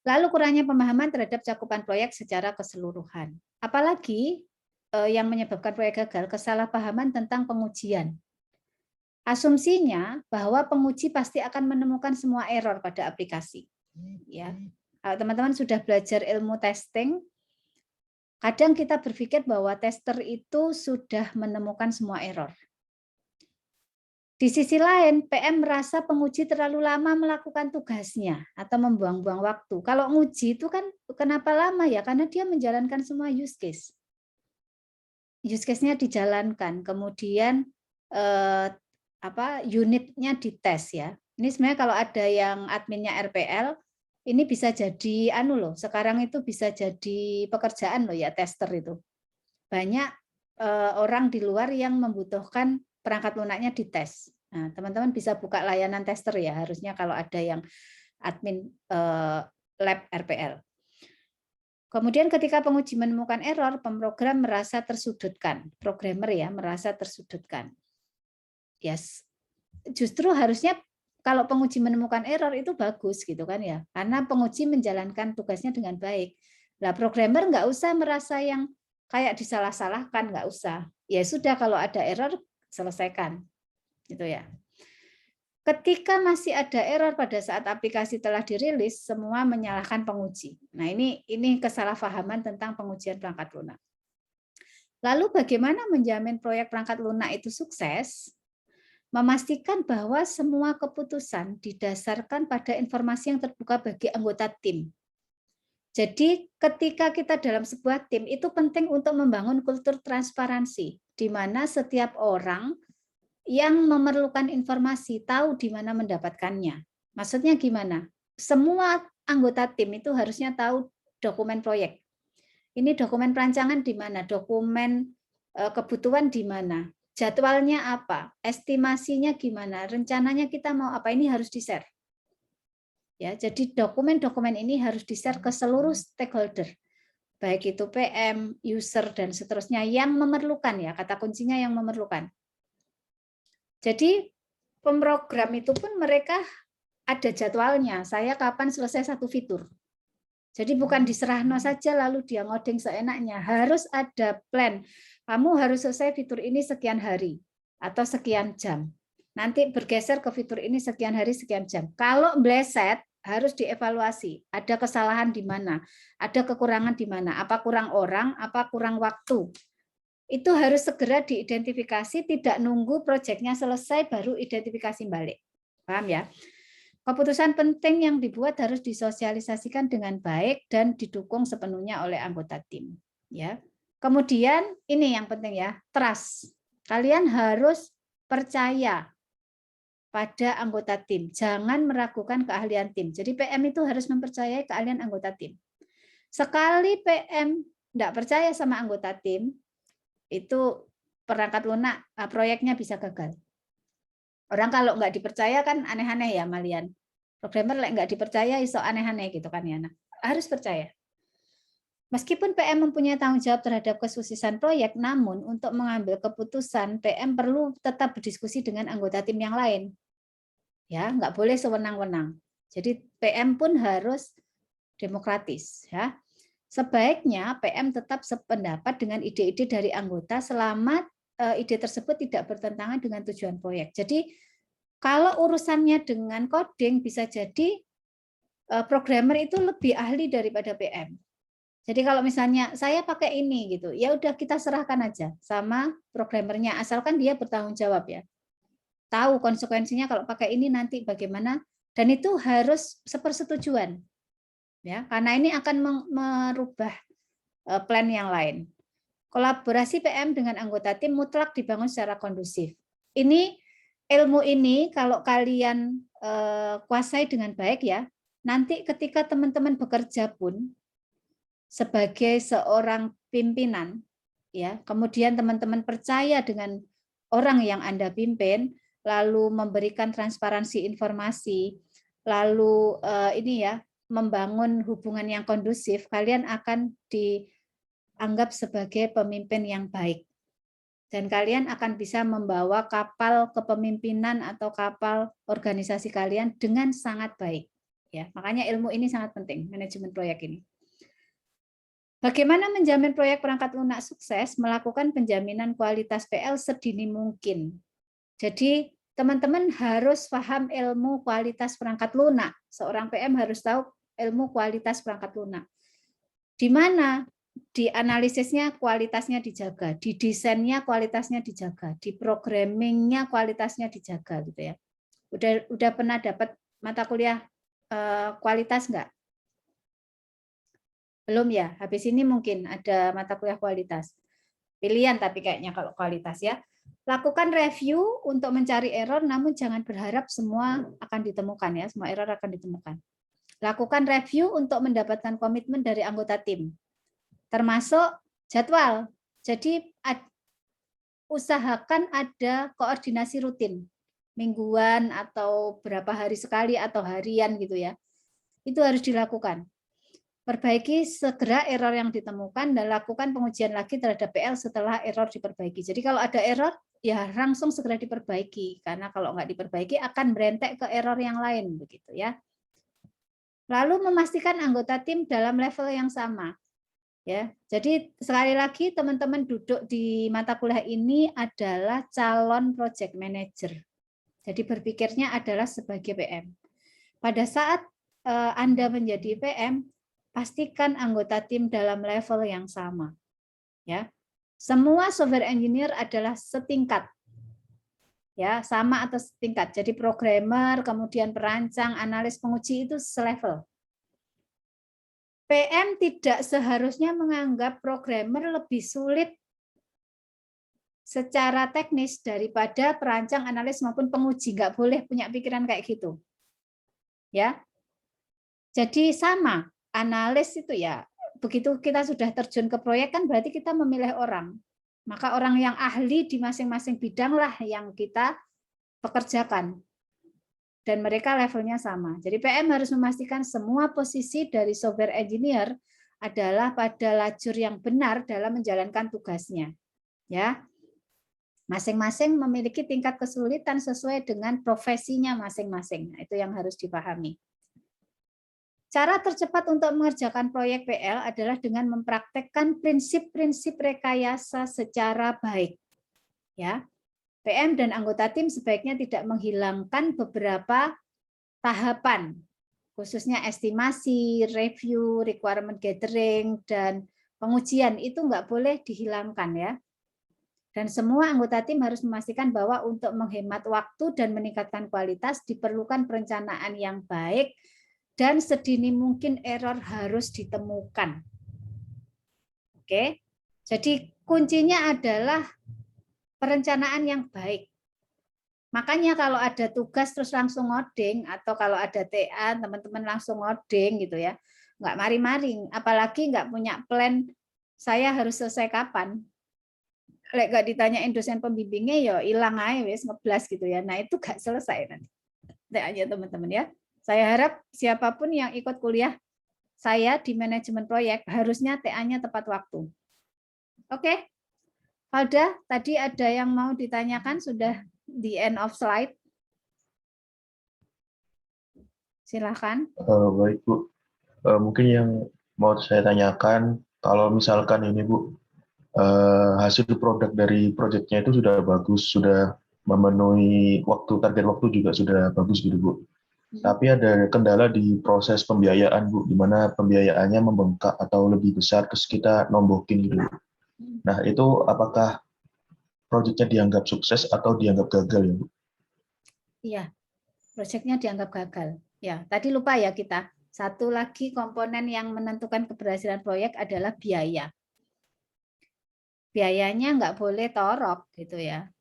Lalu kurangnya pemahaman terhadap cakupan proyek secara keseluruhan. Apalagi yang menyebabkan proyek gagal, kesalahpahaman tentang pengujian. Asumsinya bahwa penguji pasti akan menemukan semua error pada aplikasi. Ya. Kalau teman-teman sudah belajar ilmu testing, kadang kita berpikir bahwa tester itu sudah menemukan semua error. Di sisi lain, PM merasa penguji terlalu lama melakukan tugasnya atau membuang-buang waktu. Kalau nguji itu kan kenapa lama ya? Karena dia menjalankan semua use case. Use case-nya dijalankan, kemudian unitnya dites ya. Ini sebenarnya kalau ada yang adminnya RPL, ini bisa jadi sekarang itu bisa jadi pekerjaan loh ya tester itu. Banyak orang di luar yang membutuhkan perangkat lunaknya dites. Nah, teman-teman bisa buka layanan tester ya, harusnya kalau ada yang admin lab RPL. Kemudian ketika penguji menemukan error, pemrogram merasa tersudutkan. Programmer ya merasa tersudutkan. Yes. Justru harusnya kalau penguji menemukan error itu bagus gitu kan ya, karena penguji menjalankan tugasnya dengan baik. Nah, programmer nggak usah merasa yang kayak disalah-salahkan, nggak usah. Ya sudah kalau ada error selesaikan, gitu ya. Ketika masih ada error pada saat aplikasi telah dirilis, semua menyalahkan penguji. Nah ini kesalahpahaman tentang pengujian perangkat lunak. Lalu bagaimana menjamin proyek perangkat lunak itu sukses? Memastikan bahwa semua keputusan didasarkan pada informasi yang terbuka bagi anggota tim. Jadi ketika kita dalam sebuah tim itu penting untuk membangun kultur transparansi di mana setiap orang yang memerlukan informasi tahu di mana mendapatkannya. Maksudnya gimana? Semua anggota tim itu harusnya tahu dokumen proyek. Ini dokumen perancangan di mana, dokumen kebutuhan di mana. Jadwalnya apa, estimasinya gimana, rencananya kita mau apa, ini harus di-share. Ya, jadi dokumen-dokumen ini harus di-share ke seluruh stakeholder. Baik itu PM, user, dan seterusnya yang memerlukan ya, kata kuncinya yang memerlukan. Jadi pemrogram itu pun mereka ada jadwalnya. Saya kapan selesai satu fitur. Jadi bukan diserahno saja lalu dia ngoding seenaknya. Harus ada plan. Kamu harus selesai fitur ini sekian hari atau sekian jam. Nanti bergeser ke fitur ini sekian hari, sekian jam. Kalau meleset, harus dievaluasi. Ada kesalahan di mana? Ada kekurangan di mana? Apa kurang orang? Apa kurang waktu? Itu harus segera diidentifikasi, tidak nunggu proyeknya selesai baru identifikasi balik. Paham ya? Keputusan penting yang dibuat harus disosialisasikan dengan baik dan didukung sepenuhnya oleh anggota tim. Ya. Kemudian ini yang penting ya, trust. Kalian harus percaya pada anggota tim. Jangan meragukan keahlian tim. Jadi PM itu harus mempercayai keahlian anggota tim. Sekali PM tidak percaya sama anggota tim, itu perangkat lunak, proyeknya bisa gagal. Orang kalau nggak dipercaya kan aneh-aneh ya malian. Programmer nggak dipercaya iso aneh-aneh gitu kan ya. Nah, harus percaya. Meskipun PM mempunyai tanggung jawab terhadap kesuksesan proyek, namun untuk mengambil keputusan PM perlu tetap berdiskusi dengan anggota tim yang lain. Ya, nggak boleh sewenang-wenang. Jadi PM pun harus demokratis. Ya, sebaiknya PM tetap sependapat dengan ide-ide dari anggota selama ide tersebut tidak bertentangan dengan tujuan proyek. Jadi kalau urusannya dengan coding bisa jadi programmer itu lebih ahli daripada PM. Jadi kalau misalnya saya pakai ini gitu, ya udah kita serahkan aja sama programmernya asalkan dia bertanggung jawab ya. Tahu konsekuensinya kalau pakai ini nanti bagaimana, dan itu harus sepersetujuan. Ya, karena ini akan merubah plan yang lain. Kolaborasi PM dengan anggota tim mutlak dibangun secara kondusif. Ini ilmu ini kalau kalian kuasai dengan baik ya, nanti ketika teman-teman bekerja pun sebagai seorang pimpinan, ya, kemudian teman-teman percaya dengan orang yang Anda pimpin, lalu memberikan transparansi informasi, lalu ini ya, membangun hubungan yang kondusif, kalian akan dianggap sebagai pemimpin yang baik. Dan kalian akan bisa membawa kapal kepemimpinan atau kapal organisasi kalian dengan sangat baik. Ya, makanya ilmu ini sangat penting, manajemen proyek ini. Bagaimana menjamin proyek perangkat lunak sukses? Melakukan penjaminan kualitas PL sedini mungkin. Jadi teman-teman harus paham ilmu kualitas perangkat lunak. Seorang PM harus tahu ilmu kualitas perangkat lunak. Di mana di analisisnya kualitasnya dijaga, di desainnya kualitasnya dijaga, di programmingnya kualitasnya dijaga gitu ya. Udah pernah dapat mata kuliah kualitas enggak? Belum ya, habis ini mungkin ada mata kuliah kualitas. Pilihan tapi kayaknya kalau kualitas ya. Lakukan review untuk mencari error, namun jangan berharap semua akan ditemukan ya, semua error akan ditemukan. Lakukan review untuk mendapatkan komitmen dari anggota tim, termasuk jadwal. Jadi usahakan ada koordinasi rutin, mingguan atau berapa hari sekali atau harian gitu ya. Itu harus dilakukan. Perbaiki segera error yang ditemukan dan lakukan pengujian lagi terhadap PL setelah error diperbaiki. Jadi kalau ada error, ya langsung segera diperbaiki. Karena kalau nggak diperbaiki akan berentek ke error yang lain, begitu ya. Lalu memastikan anggota tim dalam level yang sama. Ya, jadi sekali lagi teman-teman duduk di mata kuliah ini adalah calon project manager. Jadi berpikirnya adalah sebagai PM. Pada saat Anda menjadi PM, pastikan anggota tim dalam level yang sama. Ya, semua software engineer adalah setingkat, ya, sama atau setingkat. Jadi programmer, kemudian perancang, analis, penguji itu selevel. PM tidak seharusnya menganggap programmer lebih sulit secara teknis daripada perancang, analis maupun penguji. Nggak boleh punya pikiran kayak gitu. Ya, jadi sama. Analis itu ya, begitu kita sudah terjun ke proyek kan berarti kita memilih orang. Maka orang yang ahli di masing-masing bidang lah yang kita pekerjakan. Dan mereka levelnya sama. Jadi PM harus memastikan semua posisi dari software engineer adalah pada lajur yang benar dalam menjalankan tugasnya. Ya. Masing-masing memiliki tingkat kesulitan sesuai dengan profesinya masing-masing. Nah, itu yang harus dipahami. Cara tercepat untuk mengerjakan proyek PL adalah dengan mempraktekkan prinsip-prinsip rekayasa secara baik. Ya, PM dan anggota tim sebaiknya tidak menghilangkan beberapa tahapan, khususnya estimasi, review, requirement gathering, dan pengujian. Itu nggak boleh dihilangkan ya. Dan semua anggota tim harus memastikan bahwa untuk menghemat waktu dan meningkatkan kualitas diperlukan perencanaan yang baik dan sedini mungkin error harus ditemukan. Oke, jadi kuncinya adalah perencanaan yang baik. Makanya kalau ada tugas terus langsung ngoding atau kalau ada TA teman-teman langsung ngoding gitu ya, nggak mari-mari. Apalagi nggak punya plan saya harus selesai kapan. Lek gak ditanyain dosen pembimbingnya ya hilang aja wes ngeblas gitu ya. Nah itu gak selesai nanti. TA-nya teman-teman ya. Saya harap siapapun yang ikut kuliah saya di manajemen proyek harusnya TA-nya tepat waktu. Oke. Valda, tadi ada yang mau ditanyakan sudah di end of slide. Silakan. Baik Bu. Mungkin yang mau saya tanyakan, kalau misalkan ini Bu, hasil produk dari proyeknya itu sudah bagus, sudah memenuhi target waktu juga sudah bagus gitu Bu. Tapi ada kendala di proses pembiayaan Bu, di mana pembiayaannya membengkak atau lebih besar, terus kita nombokin gitu. Nah itu apakah proyeknya dianggap sukses atau dianggap gagal ya Bu? Iya, proyeknya dianggap gagal. Ya, tadi lupa ya kita. Satu lagi komponen yang menentukan keberhasilan proyek adalah biaya. Biayanya nggak boleh torok gitu ya.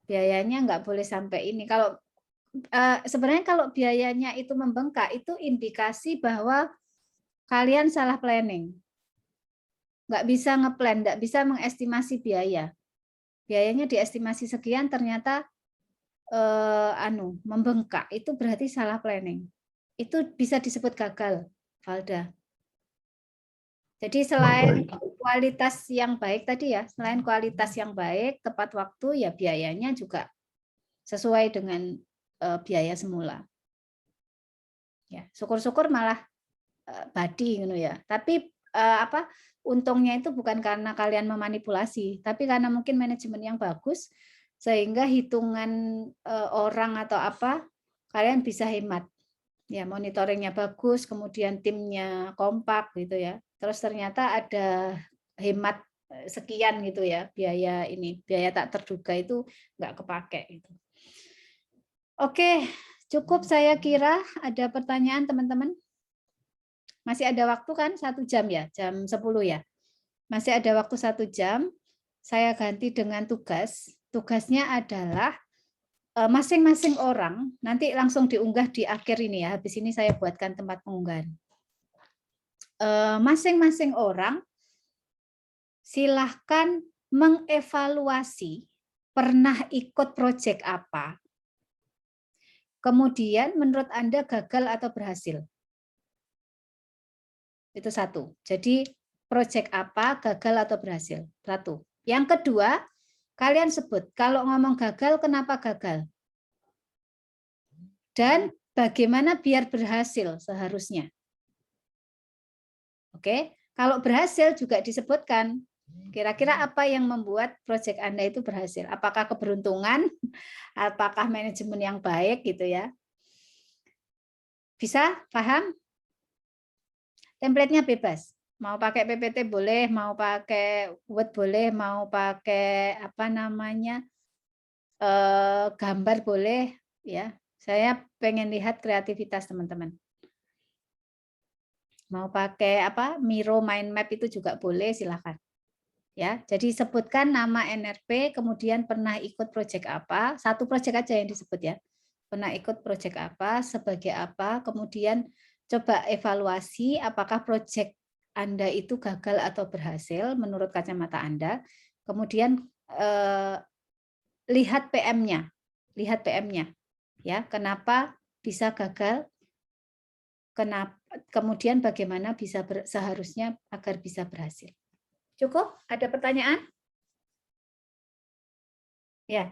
Biayanya nggak boleh sampai ini. Kalau sebenarnya kalau biayanya itu membengkak itu indikasi bahwa kalian salah planning. Nggak bisa ngeplan, nggak bisa mengestimasi biaya. Biayanya diestimasi sekian ternyata membengkak. Itu berarti salah planning. Itu bisa disebut gagal, Valda. Jadi selain kualitas yang baik tadi ya, selain kualitas yang baik, tepat waktu ya biayanya juga sesuai dengan biaya semula. Ya, syukur-syukur malah badi gitu ya. Tapi untungnya itu bukan karena kalian memanipulasi, tapi karena mungkin manajemen yang bagus sehingga hitungan orang atau apa kalian bisa hemat. Ya, monitoringnya bagus, kemudian timnya kompak gitu ya. Terus ternyata ada hemat sekian gitu ya, biaya tak terduga itu nggak kepake gitu. Oke, cukup saya kira. Ada pertanyaan teman-teman? Masih ada waktu kan 1 jam ya, jam 10 ya. Masih ada waktu 1 jam. Saya ganti dengan tugas. Tugasnya adalah masing-masing orang nanti langsung diunggah di akhir ini ya. Habis ini saya buatkan tempat pengunggahan. Masing-masing orang silahkan mengevaluasi pernah ikut proyek apa. Kemudian menurut Anda gagal atau berhasil. Itu satu. Jadi proyek apa, gagal atau berhasil. Satu. Yang kedua, kalian sebut kalau ngomong gagal, kenapa gagal? Dan bagaimana biar berhasil seharusnya. Oke, kalau berhasil juga disebutkan kira-kira apa yang membuat proyek Anda itu berhasil. Apakah keberuntungan, apakah manajemen yang baik gitu ya. Bisa paham? Template-nya bebas. Mau pakai PPT boleh, mau pakai Word boleh, mau pakai gambar boleh ya. Saya pengen lihat kreativitas teman-teman. Mau pakai Miro mind map itu juga boleh, silakan. Ya, jadi sebutkan nama NRP, kemudian pernah ikut proyek apa, satu proyek aja yang disebut ya. Pernah ikut proyek apa, sebagai apa, kemudian coba evaluasi apakah proyek Anda itu gagal atau berhasil menurut kacamata Anda. Kemudian lihat PM-nya. Lihat PM-nya. Ya, kenapa bisa gagal? Kenapa, kemudian bagaimana bisa seharusnya agar bisa berhasil. Cukup? Ada pertanyaan? Ya,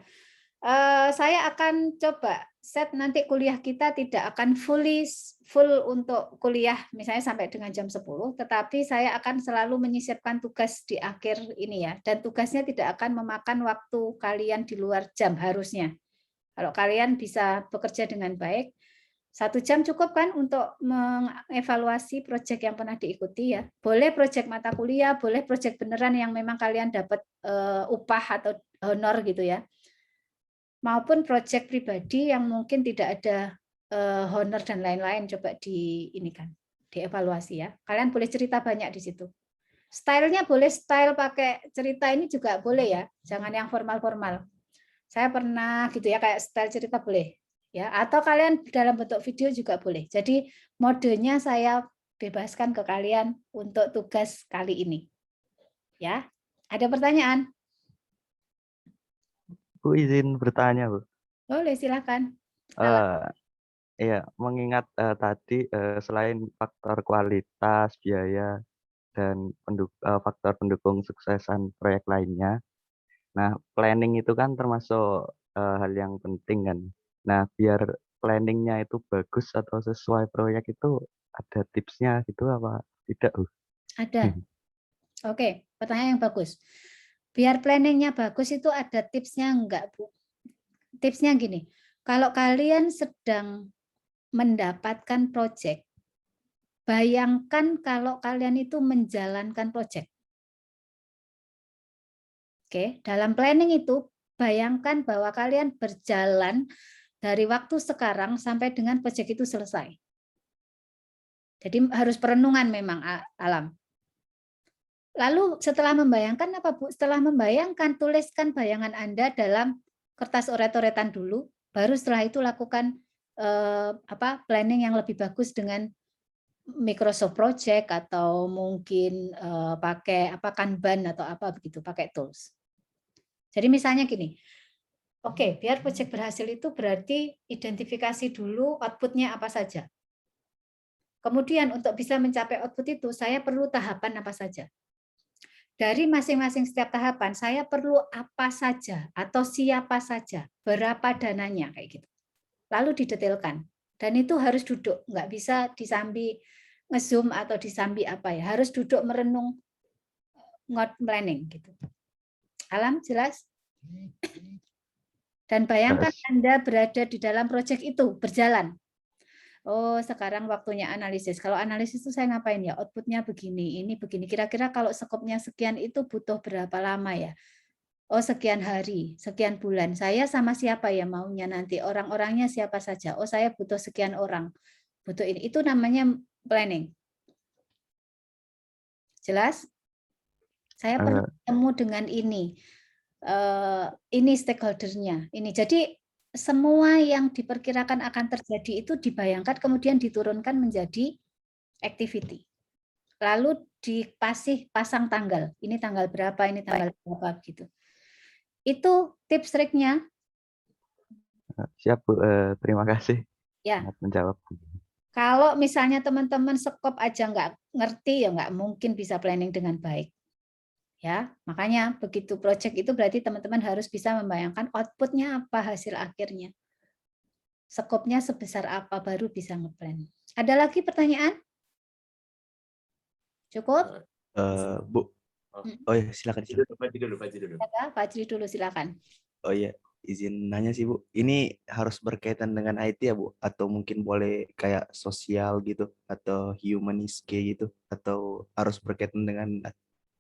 saya akan coba set nanti kuliah kita tidak akan full untuk kuliah misalnya sampai dengan jam 10, tetapi saya akan selalu menyisipkan tugas di akhir ini ya, dan tugasnya tidak akan memakan waktu kalian di luar jam harusnya. Kalau kalian bisa bekerja dengan baik, 1 jam cukup kan untuk mengevaluasi proyek yang pernah diikuti ya. Boleh proyek mata kuliah, boleh proyek beneran yang memang kalian dapat upah atau honor gitu ya. Maupun proyek pribadi yang mungkin tidak ada honor dan lain-lain, coba dievaluasi ya. Kalian boleh cerita banyak di situ. Stylenya boleh style pakai cerita ini juga boleh ya, jangan yang formal-formal. Saya pernah gitu ya, kayak style cerita boleh ya, atau kalian dalam bentuk video juga boleh. Jadi modenya saya bebaskan ke kalian untuk tugas kali ini. Ya, ada pertanyaan? Bu, izin bertanya, Bu. Boleh, silakan. Iya, mengingat tadi selain faktor kualitas, biaya, dan faktor pendukung suksesan proyek lainnya, nah planning itu kan termasuk hal yang penting kan. Nah, biar planningnya itu bagus atau sesuai proyek itu ada tipsnya gitu apa tidak, Bu? Ada. Oke, pertanyaan yang bagus. Biar planningnya bagus itu ada tipsnya enggak, Bu? Tipsnya gini, kalau kalian sedang mendapatkan proyek, bayangkan kalau kalian itu menjalankan proyek. Oke, dalam planning itu bayangkan bahwa kalian berjalan dari waktu sekarang sampai dengan proyek itu selesai. Jadi harus perenungan memang Alam. Lalu setelah membayangkan apa Bu? Setelah membayangkan, tuliskan bayangan Anda dalam kertas oret-oretan dulu, baru setelah itu lakukan planning yang lebih bagus dengan Microsoft Project atau mungkin pakai Kanban atau apa begitu, pakai tools. Jadi misalnya gini, oke, biar proyek berhasil itu berarti identifikasi dulu output-nya apa saja. Kemudian untuk bisa mencapai output itu, saya perlu tahapan apa saja. Dari masing-masing setiap tahapan, saya perlu apa saja atau siapa saja, berapa dananya, kayak gitu. Lalu didetailkan. Dan itu harus duduk, nggak bisa disambi nge-zoom atau disambi apa ya, harus duduk merenung planning gitu. Alam, jelas? Dan bayangkan Anda berada di dalam proyek itu, berjalan. Oh, sekarang waktunya analisis. Kalau analisis itu saya ngapain ya? Outputnya begini, ini begini. Kira-kira kalau skopnya sekian itu butuh berapa lama ya? Oh, sekian hari, sekian bulan. Saya sama siapa ya maunya nanti? Orang-orangnya siapa saja? Oh, saya butuh sekian orang. Butuh ini. Itu namanya planning. Jelas? Saya perlu ketemu dengan ini. Ini stakeholder-nya. Ini. Jadi semua yang diperkirakan akan terjadi itu dibayangkan kemudian diturunkan menjadi activity. Lalu pasang tanggal. Ini tanggal berapa, ini tanggal berapa gitu. Itu tips triknya. Siap, Bu. Terima kasih. Ya. Menjawab. Kalau misalnya teman-teman skop aja nggak ngerti, ya nggak mungkin bisa planning dengan baik. Ya, makanya begitu project itu berarti teman-teman harus bisa membayangkan outputnya apa, hasil akhirnya. Skopnya sebesar apa, baru bisa ngeplan. Ada lagi pertanyaan? Cukup? Bu. Oh ya, silakan. Pak Fajri dulu, silakan. Oh iya, izin nanya sih Bu. Ini harus berkaitan dengan IT ya Bu? Atau mungkin boleh kayak sosial gitu? Atau humanis kayak gitu? Atau harus berkaitan dengan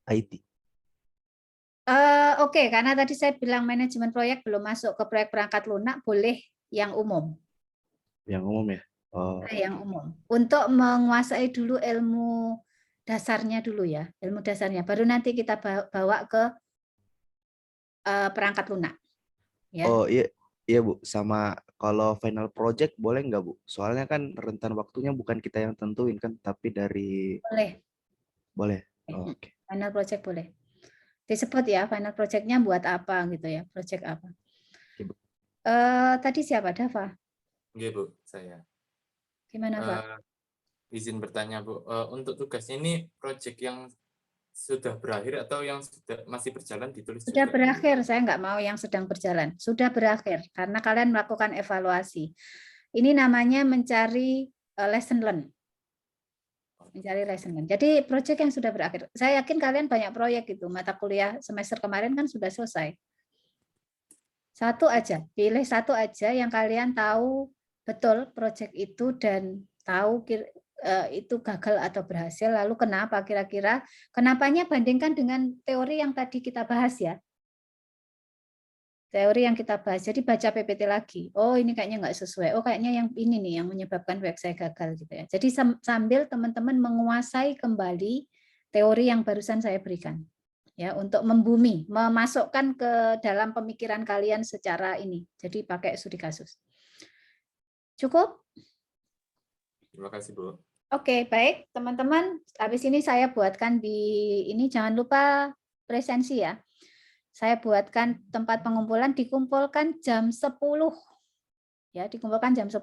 IT? Oke, karena tadi saya bilang manajemen proyek belum masuk ke proyek perangkat lunak, boleh yang umum. Yang umum ya? Oh. Yang umum. Untuk menguasai dulu ilmu dasarnya dulu ya, ilmu dasarnya. Baru nanti kita bawa ke perangkat lunak. Ya. Oh iya, iya Bu. Sama kalau final project boleh nggak Bu? Soalnya kan rentan waktunya bukan kita yang tentuin kan, tapi dari. Boleh. Boleh. Oh, oke. Final project boleh. Disebut ya final project-nya buat apa gitu ya, project apa. Tadi siapa, Dava? Iya Bu, saya. Gimana Pak? Izin bertanya Bu, untuk tugasnya ini project yang sudah berakhir atau yang sudah masih berjalan ditulis Sudah juga? berakhir, saya nggak mau yang sedang berjalan. Sudah berakhir, karena kalian melakukan evaluasi. Ini namanya mencari lesson learn. Mencari lesson learn. Jadi proyek yang sudah berakhir. Saya yakin kalian banyak proyek itu. Mata kuliah semester kemarin kan sudah selesai. Satu aja, pilih satu aja yang kalian tahu betul proyek itu dan tahu itu gagal atau berhasil, lalu kenapa kira-kira, kenapanya bandingkan dengan teori yang tadi kita bahas ya. Teori yang kita bahas, jadi baca PPT lagi. Oh ini kayaknya nggak sesuai, oh kayaknya yang ini nih yang menyebabkan proyek saya gagal gitu ya. Jadi sambil teman-teman menguasai kembali teori yang barusan saya berikan. Ya, untuk membumi, memasukkan ke dalam pemikiran kalian secara ini. Jadi pakai studi kasus. Cukup? Terima kasih, Bu. Oke, baik teman-teman. Habis ini saya buatkan di ini, jangan lupa presensi ya. Saya buatkan tempat pengumpulan, dikumpulkan jam 10. Ya, dikumpulkan jam 10.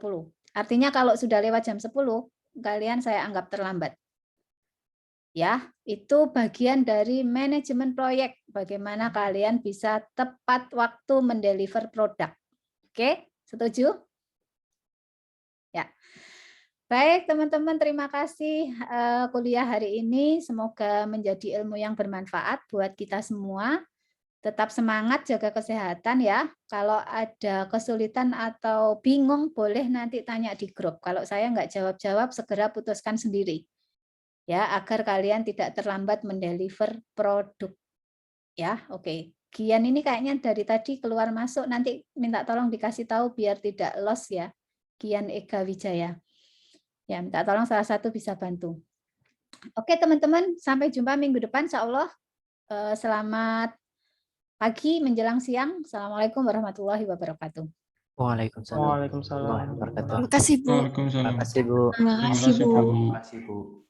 Artinya kalau sudah lewat jam 10, kalian saya anggap terlambat. Ya, itu bagian dari manajemen proyek. Bagaimana kalian bisa tepat waktu mendeliver produk. Oke, setuju? Ya. Baik, teman-teman, terima kasih kuliah hari ini. Semoga menjadi ilmu yang bermanfaat buat kita semua. Tetap semangat, jaga kesehatan ya. Kalau ada kesulitan atau bingung, boleh nanti tanya di grup. Kalau saya nggak jawab-jawab, segera putuskan sendiri. Ya, agar kalian tidak terlambat mendeliver produk. Ya, oke. Gian ini kayaknya dari tadi keluar masuk, nanti minta tolong dikasih tahu biar tidak loss ya. Gian Ega Wijaya. Ya, minta tolong salah satu bisa bantu. Oke, teman-teman, sampai jumpa minggu depan insyaallah. Selamat pagi menjelang siang. Assalamualaikum warahmatullahi wabarakatuh. Waalaikumsalam. Waalaikumsalam. Terima kasih, Bu. Terima kasih, Bu. Terima kasih, Bu. Terima kasih, Bu. Terima kasih, Bu.